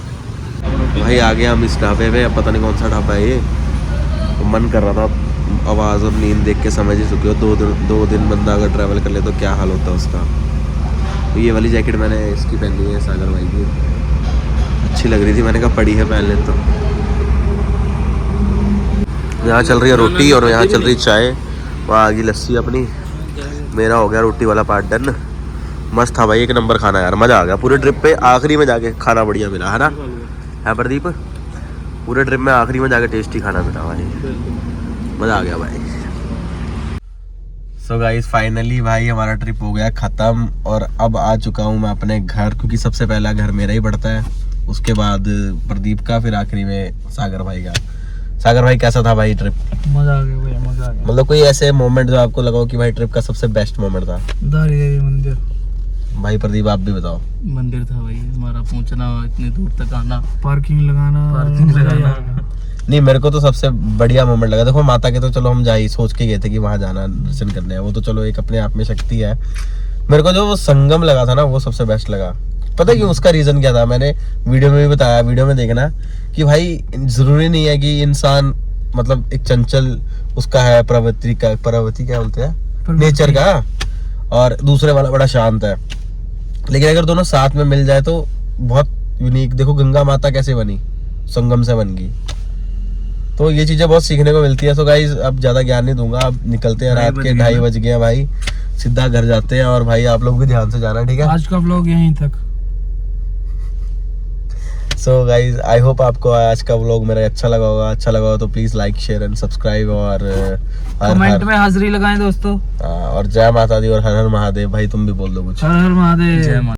भाई आ गए हम इस ढाबे पे, अब पता नहीं कौन सा ढाबा है ये, तो मन कर रहा था। आवाज़ और नींद देख के समझ ही चुके हो, दो दिन बंदा अगर ट्रैवल कर ले तो क्या हाल होता है उसका। तो ये वाली जैकेट मैंने इसकी पहनी है, सागर भाई की, अच्छी लग रही थी, मैंने कहा पड़ी है पहन ले। तो यहाँ चल रही है रोटी और यहाँ चल रही चाय, वहाँ आ गई लस्सी अपनी। मेरा हो गया रोटी वाला पार्ट डन। मस्त था भाई, एक नंबर खाना यार, मज़ा आ गया पूरे ट्रिप पे। आखिरी में जाके खाना बढ़िया मिला है ना, है प्रदीप? पूरे ट्रिप में आखिरी में जाके टेस्टी खाना मिला भाई, मज़ा आ गया भाई। सो गाइस फाइनली भाई हमारा ट्रिप हो गया ख़त्म, और अब आ चुका हूँ मैं अपने घर, क्योंकि सबसे पहला घर मेरा ही पड़ता है, उसके बाद प्रदीप का, फिर आखिरी में सागर भाई का। सागर भाई कैसा था भाई ट्रिप? मजा आ गया भैया, मजा आ गया। मतलब कोई ऐसे मोमेंट जो आपको लगा हो कि भाई ट्रिप का सबसे बेस्ट मोमेंट था? दारी देवी मंदिर। भाई प्रदीप आप भी बताओ। मंदिर था भाई, हमारा पहुंचना, इतनी दूर तक आना, पार्किंग लगाना। नहीं मेरे को तो सबसे बढ़िया मोमेंट लगा, देखो माता के तो चलो हम जा ही सोच के गए थे कि वहाँ जाना दर्शन करने हैं, वो तो चलो एक अपने आप में शक्ति है। मेरे को जो वो संगम लगा था ना, वो सबसे बेस्ट लगा। पता है क्यों? उसका रीजन क्या था, मैंने वीडियो में भी बताया, वीडियो में देखना कि भाई जरूरी नहीं है कि इंसान मतलब एक चंचल उसका है, प्रवृत्ति क्या बोलते हैं, नेचर का, और दूसरे वाला बड़ा शांत है। लेकिन अगर दोनों साथ में मिल जाए तो बहुत यूनिक। देखो गंगा माता कैसे बनी, संगम से बन गई, तो ये चीजें बहुत सीखने को मिलती है। सो गाइस अब ज्यादा ज्ञान नहीं दूंगा, अब निकलते हैं, रात के 2:30 बज गए भाई, सीधा घर जाते हैं। और भाई आप लोग भी ध्यान से जाना, ठीक है? आज का व्लॉग यहीं तक। सो गाइज आई होप आपको आज का व्लॉग मेरा अच्छा लगा होगा। अच्छा लगा हो तो please like share and subscribe, और कमेंट में हाजिरी लगाएं दोस्तों। और जय माता दी और हर हर महादेव। भाई तुम भी बोल दो कुछ। हर हर महादेव। जय माता।